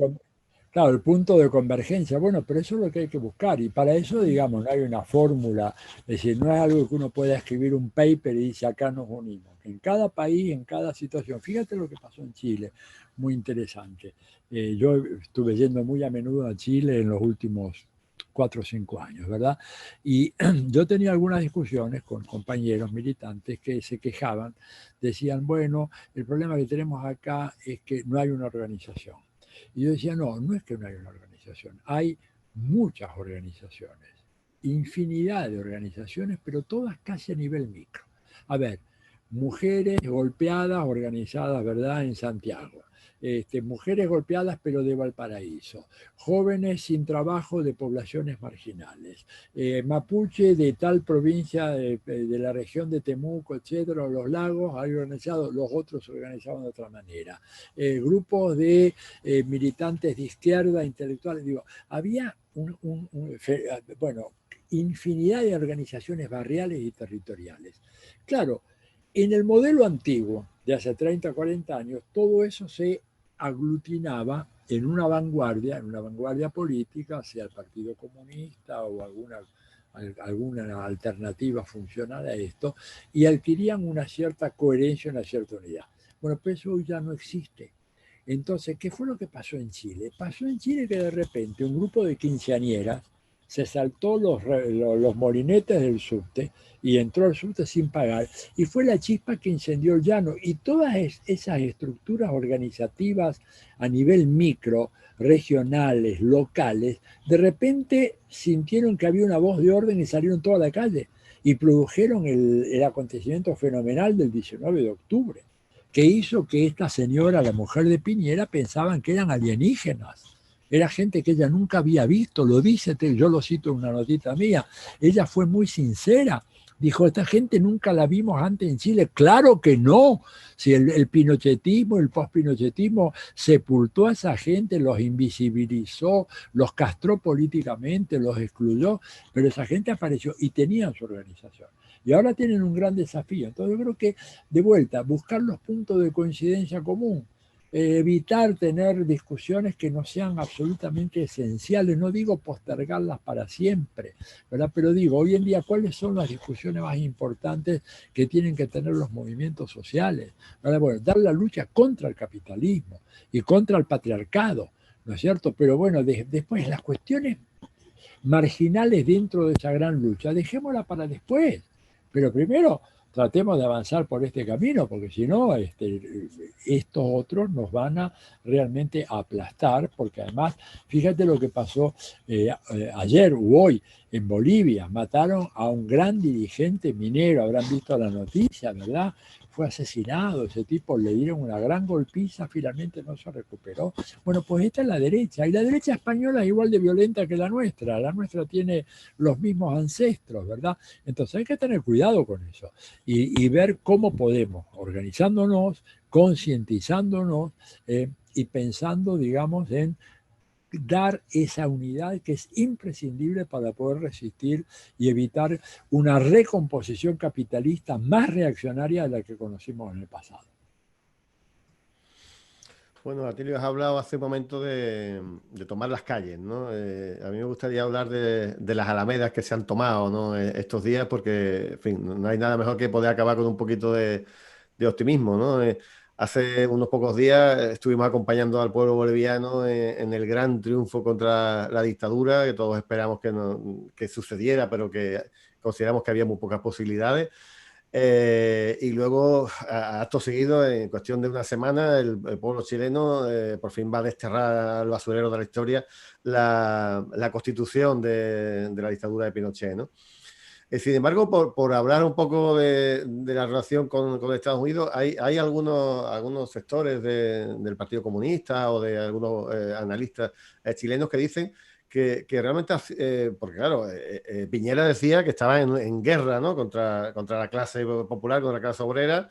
Claro, el punto de convergencia, bueno, pero eso es lo que hay que buscar y para eso, digamos, no hay una fórmula, es decir, no es algo que uno pueda escribir un paper y dice acá nos unimos. En cada país, en cada situación, fíjate lo que pasó en Chile, muy interesante. Yo estuve yendo muy a menudo a Chile en los últimos 4 o 5 años, ¿verdad? Y yo tenía algunas discusiones con compañeros militantes que se quejaban, decían, bueno, el problema que tenemos acá es que no hay una organización. Y yo decía, no es que no hay una organización, hay muchas organizaciones, infinidad de organizaciones, pero todas casi a nivel micro. A ver, mujeres golpeadas organizadas, ¿verdad?, en Santiago. Mujeres golpeadas pero de Valparaíso, jóvenes sin trabajo de poblaciones marginales, mapuche de tal provincia de la región de Temuco, etcétera, los lagos, hay organizados, los otros se organizaban de otra manera, grupos de militantes de izquierda, intelectuales, digo, había bueno, infinidad de organizaciones barriales y territoriales. Claro, en el modelo antiguo de hace 30, 40 años, todo eso se aglutinaba en una vanguardia política, sea el Partido Comunista o alguna alternativa funcional a esto, y adquirían una cierta coherencia, una cierta unidad. Bueno, pues eso ya no existe. Entonces, ¿qué fue lo que pasó en Chile? Pasó en Chile que de repente un grupo de quinceañeras se saltó los molinetes del subte y entró al subte sin pagar, y fue la chispa que incendió el llano, y todas esas estructuras organizativas a nivel micro, regionales, locales, de repente sintieron que había una voz de orden y salieron toda la calle, y produjeron el acontecimiento fenomenal del 19 de octubre, que hizo que esta señora, la mujer de Piñera, pensaban que eran alienígenas. Era gente que ella nunca había visto, lo dice, yo lo cito en una notita mía, ella fue muy sincera, Dijo, esta gente nunca la vimos antes en Chile. Claro que no. Si el pinochetismo, el post-pinochetismo sepultó a esa gente, los invisibilizó, los castró políticamente, los excluyó, pero esa gente apareció y tenían su organización. Y ahora tienen un gran desafío. Entonces yo creo que, de vuelta, buscar los puntos de coincidencia común. Evitar tener discusiones que no sean absolutamente esenciales, no digo postergarlas para siempre, ¿verdad? Pero digo, hoy en día, ¿cuáles son las discusiones más importantes que tienen que tener los movimientos sociales? ¿Verdad? Bueno, dar la lucha contra el capitalismo y contra el patriarcado, ¿no es cierto? Pero bueno, después las cuestiones marginales dentro de esa gran lucha, dejémosla para después, pero primero tratemos de avanzar por este camino, porque si no, estos otros nos van a realmente aplastar, porque además, fíjate lo que pasó ayer u hoy en Bolivia, mataron a un gran dirigente minero, habrán visto la noticia, ¿verdad? Fue asesinado, ese tipo le dieron una gran golpiza, finalmente no se recuperó. Bueno, pues esta es la derecha, y la derecha española es igual de violenta que la nuestra tiene los mismos ancestros, ¿verdad? Entonces hay que tener cuidado con eso y ver cómo podemos, organizándonos, concientizándonos y pensando, digamos, en dar esa unidad que es imprescindible para poder resistir y evitar una recomposición capitalista más reaccionaria de la que conocimos en el pasado. Bueno, Atilio, has hablado hace un momento de tomar las calles, ¿no? A mí me gustaría hablar de las alamedas que se han tomado, ¿no? Estos días, porque, en fin, no hay nada mejor que poder acabar con un poquito de optimismo, ¿no? Hace unos pocos días estuvimos acompañando al pueblo boliviano en el gran triunfo contra la dictadura, que todos esperamos que sucediera, pero que consideramos que había muy pocas posibilidades. Y luego, acto seguido, en cuestión de una semana, el pueblo chileno por fin va a desterrar al basurero de la historia la constitución de la dictadura de Pinochet, ¿no? Sin embargo, por hablar un poco de la relación con Estados Unidos, hay algunos sectores del Partido Comunista o de algunos analistas chilenos que dicen que realmente, porque claro, Piñera decía que estaba en guerra, ¿no? contra la clase popular, contra la clase obrera.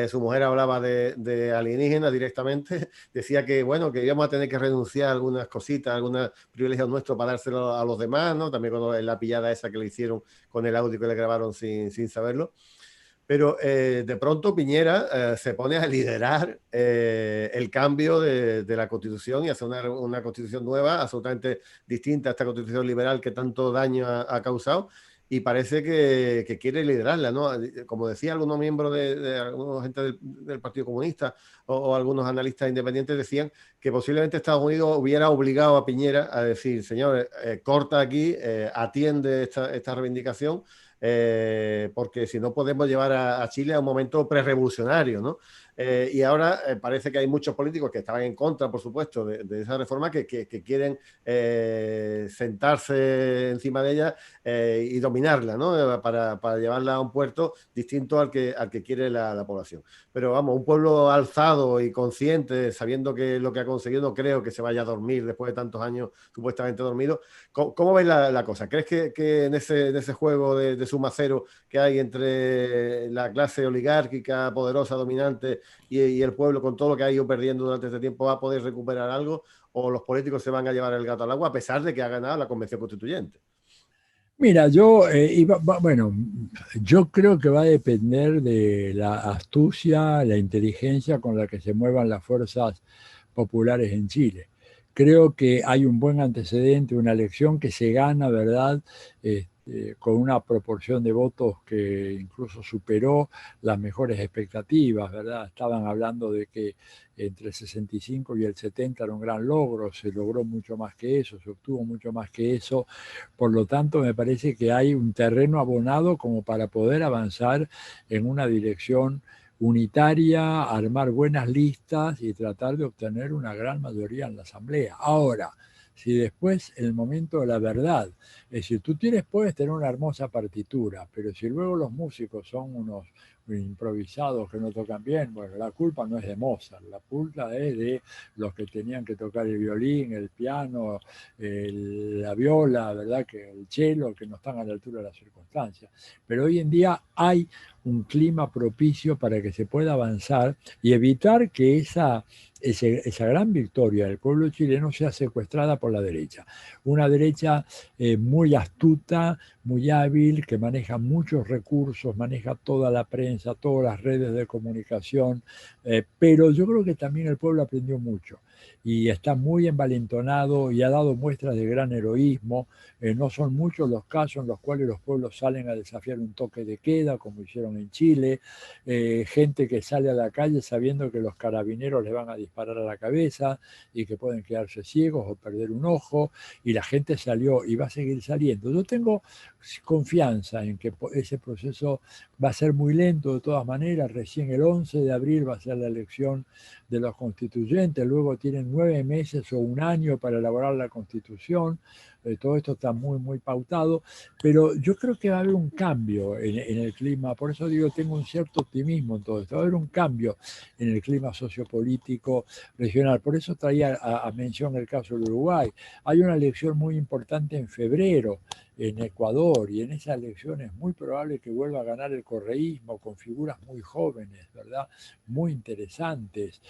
Su mujer hablaba de alienígenas directamente. Decía que, bueno, que íbamos a tener que renunciar a algunas cositas, a algunos privilegios nuestros para dárselo a los demás, ¿no? También con la pillada esa que le hicieron con el audio que le grabaron sin saberlo. Pero de pronto Piñera se pone a liderar el cambio de la Constitución y hace una Constitución nueva, absolutamente distinta a esta Constitución liberal que tanto daño ha causado, y parece que quiere liderarla, ¿no? Como decía algunos miembros de algunos gente del Partido Comunista o algunos analistas independientes decían que posiblemente Estados Unidos hubiera obligado a Piñera a decir, señores, corta aquí, atiende esta reivindicación, porque si no podemos llevar a Chile a un momento prerevolucionario, ¿no? Y ahora parece que hay muchos políticos que estaban en contra, por supuesto, de esa reforma, que quieren sentarse encima de ella y dominarla, ¿no? Para llevarla a un puerto distinto al que quiere la población. Pero vamos, un pueblo alzado y consciente, sabiendo que lo que ha conseguido, no creo que se vaya a dormir después de tantos años supuestamente dormido. ¿Cómo ves la cosa? ¿Crees que en ese juego de suma cero que hay entre la clase oligárquica, poderosa, dominante, y el pueblo, con todo lo que ha ido perdiendo durante este tiempo, va a poder recuperar algo, o los políticos se van a llevar el gato al agua a pesar de que ha ganado la Convención Constituyente? Mira, bueno, yo creo que va a depender de la astucia, la inteligencia con la que se muevan las fuerzas populares en Chile. Creo que hay un buen antecedente, una elección que se gana, ¿verdad? Con una proporción de votos que incluso superó las mejores expectativas, ¿verdad? Estaban hablando de que entre el 65 y el 70 era un gran logro, se logró mucho más que eso, se obtuvo mucho más que eso, por lo tanto me parece que hay un terreno abonado como para poder avanzar en una dirección unitaria, armar buenas listas y tratar de obtener una gran mayoría en la Asamblea. Ahora, si después, en el momento de la verdad, es decir, puedes tener una hermosa partitura, pero si luego los músicos son improvisados que no tocan bien. Bueno, la culpa no es de Mozart, la culpa es de los que tenían que tocar el violín, el piano, la viola, ¿verdad? Que el cello, que no están a la altura de las circunstancias. Pero hoy en día hay un clima propicio para que se pueda avanzar y evitar que esa gran victoria del pueblo chileno sea secuestrada por la derecha. Una derecha muy astuta, muy hábil, que maneja muchos recursos, maneja toda la prensa, todas las redes de comunicación, pero yo creo que también el pueblo aprendió mucho y está muy envalentonado y ha dado muestras de gran heroísmo. No son muchos los casos en los cuales los pueblos salen a desafiar un toque de queda, como hicieron en Chile, gente que sale a la calle sabiendo que los carabineros le van a disparar a la cabeza y que pueden quedarse ciegos o perder un ojo, y la gente salió y va a seguir saliendo. Yo tengo confianza en que ese proceso va a ser muy lento de todas maneras. Recién el 11 de abril va a ser la elección de los constituyentes, luego tienen 9 meses o un año para elaborar la constitución. Todo esto está muy, muy pautado, pero yo creo que va a haber un cambio en el clima. Por eso digo, tengo un cierto optimismo en todo esto. Va a haber un cambio en el clima sociopolítico regional. Por eso traía a mención el caso del Uruguay. Hay una elección muy importante en febrero en Ecuador, y en esa elección es muy probable que vuelva a ganar el correísmo con figuras muy jóvenes, ¿verdad? Muy interesantes.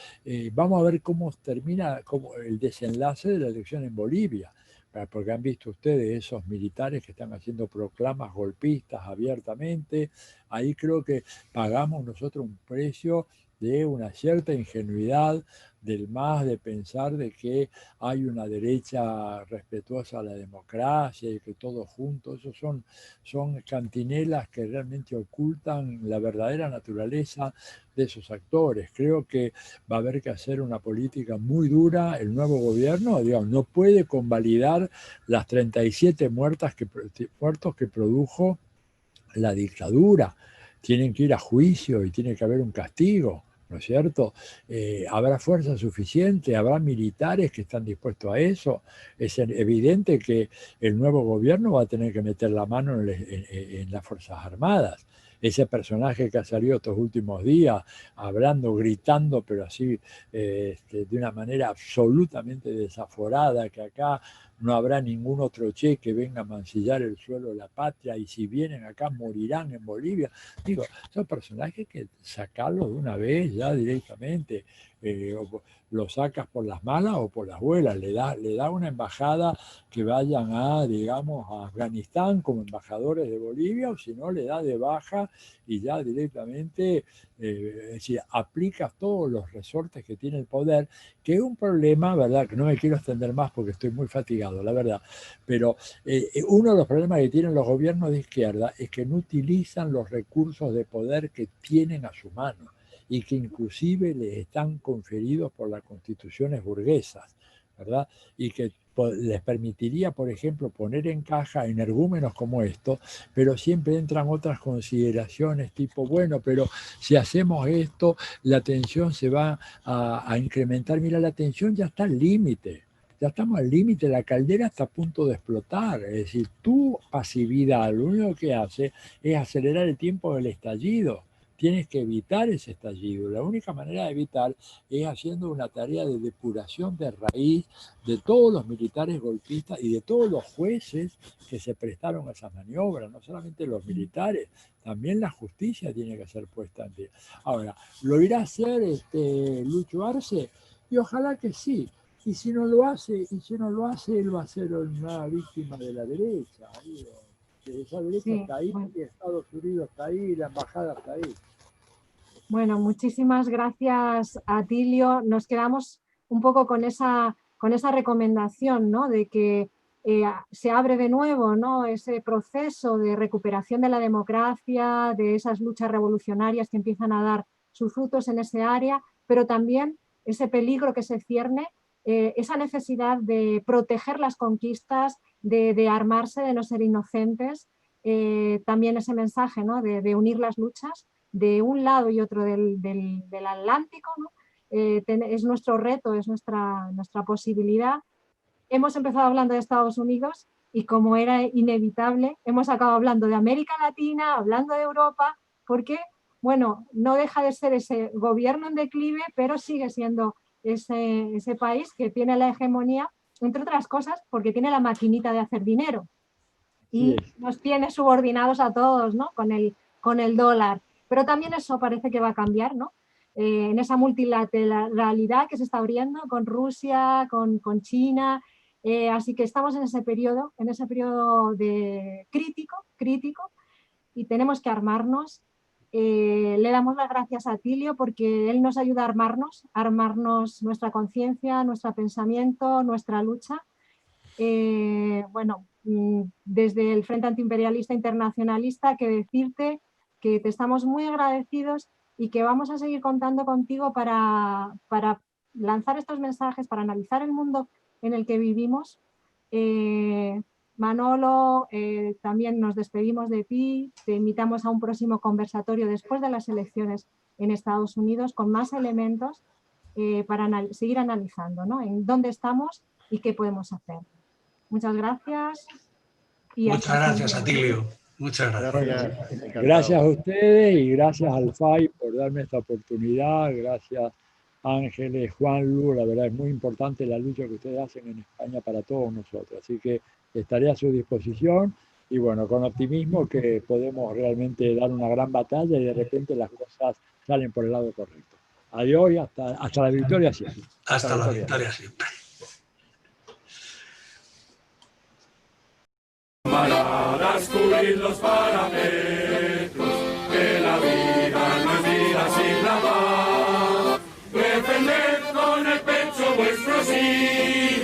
Vamos a ver cómo termina el desenlace de la elección en Bolivia, porque han visto ustedes esos militares que están haciendo proclamas golpistas abiertamente. Ahí creo que pagamos nosotros un precio de una cierta ingenuidad del MAS, de pensar de que hay una derecha respetuosa a la democracia y que todos juntos, esos son cantinelas que realmente ocultan la verdadera naturaleza de esos actores. Creo que va a haber que hacer una política muy dura. El nuevo gobierno, digamos, no puede convalidar las 37 muertos que produjo la dictadura. Tienen que ir a juicio y tiene que haber un castigo, ¿no es cierto? ¿Habrá fuerza suficiente? ¿Habrá militares que están dispuestos a eso? Es evidente que el nuevo gobierno va a tener que meter la mano en las Fuerzas Armadas. Ese personaje que ha salido estos últimos días, hablando, gritando, pero así de una manera absolutamente desaforada, que acá no habrá ningún otro che que venga a mancillar el suelo de la patria, y si vienen acá morirán en Bolivia. Digo, son personajes que sacarlos de una vez ya directamente, lo sacas por las malas o por las buenas, le da una embajada que vayan digamos, a Afganistán como embajadores de Bolivia, o si no, le da de baja y ya directamente, es decir, aplicas todos los resortes que tiene el poder, que es un problema, ¿verdad? Que no me quiero extender más porque estoy muy fatigado, la verdad, pero uno de los problemas que tienen los gobiernos de izquierda es que no utilizan los recursos de poder que tienen a su mano y que inclusive les están conferidos por las constituciones burguesas, ¿verdad? Y que les permitiría, por ejemplo, poner en caja energúmenos como esto, pero siempre entran otras consideraciones tipo, bueno, pero si hacemos esto, la tensión se va a incrementar. Mira, la tensión ya está al límite. Ya estamos al límite, la caldera está a punto de explotar. Es decir, tu pasividad lo único que hace es acelerar el tiempo del estallido. Tienes que evitar ese estallido. La única manera de evitar es haciendo una tarea de depuración de raíz de todos los militares golpistas y de todos los jueces que se prestaron a esas maniobras, no solamente los militares, también la justicia tiene que ser puesta ante. Ahora, ¿lo irá a hacer Lucho Arce? Y ojalá que sí. Y si no lo hace, él va a ser una víctima de la derecha. Esa derecha sí, está ahí, bueno. Estados Unidos está ahí, la embajada está ahí. Bueno, muchísimas gracias, Atilio. Nos quedamos un poco con esa recomendación, ¿no? De que se abre de nuevo, ¿no? Ese proceso de recuperación de la democracia, de esas luchas revolucionarias que empiezan a dar sus frutos en ese área, pero también ese peligro que se cierne, esa necesidad de proteger las conquistas, de armarse, de no ser inocentes, también ese mensaje, ¿no? de unir las luchas de un lado y otro del Atlántico, ¿no? Es nuestro reto, es nuestra posibilidad. Hemos empezado hablando de Estados Unidos y, como era inevitable, hemos acabado hablando de América Latina, hablando de Europa, porque bueno, no deja de ser ese gobierno en declive, pero sigue siendo ese país que tiene la hegemonía, entre otras cosas, porque tiene la maquinita de hacer dinero y nos tiene subordinados a todos, ¿no? Con el dólar. Pero también eso parece que va a cambiar, ¿no? En esa multilateralidad que se está abriendo con Rusia, con China. Así que estamos en ese periodo de crítico, y tenemos que armarnos. Le damos las gracias a Atilio porque él nos ayuda a armarnos nuestra conciencia, nuestro pensamiento, nuestra lucha. Bueno, desde el Frente Antiimperialista Internacionalista, que decirte que te estamos muy agradecidos y que vamos a seguir contando contigo para lanzar estos mensajes, para analizar el mundo en el que vivimos. Manolo, también nos despedimos de ti, te invitamos a un próximo conversatorio después de las elecciones en Estados Unidos con más elementos para seguir analizando, ¿no? En dónde estamos y qué podemos hacer. Muchas gracias. Muchas gracias, Atilio. Muchas gracias. Gracias a ustedes y gracias al FAI por darme esta oportunidad. Gracias, Ángeles, Juanlu. La verdad es muy importante la lucha que ustedes hacen en España para todos nosotros. Así que estaré a su disposición y bueno, con optimismo que podemos realmente dar una gran batalla y de repente las cosas salen por el lado correcto. Adiós y hasta la victoria siempre. Hasta la victoria siempre. Camaradas, cubrid los parapetos, que la vida no es vida sin la paz. Defended con el pecho vuestros hijos.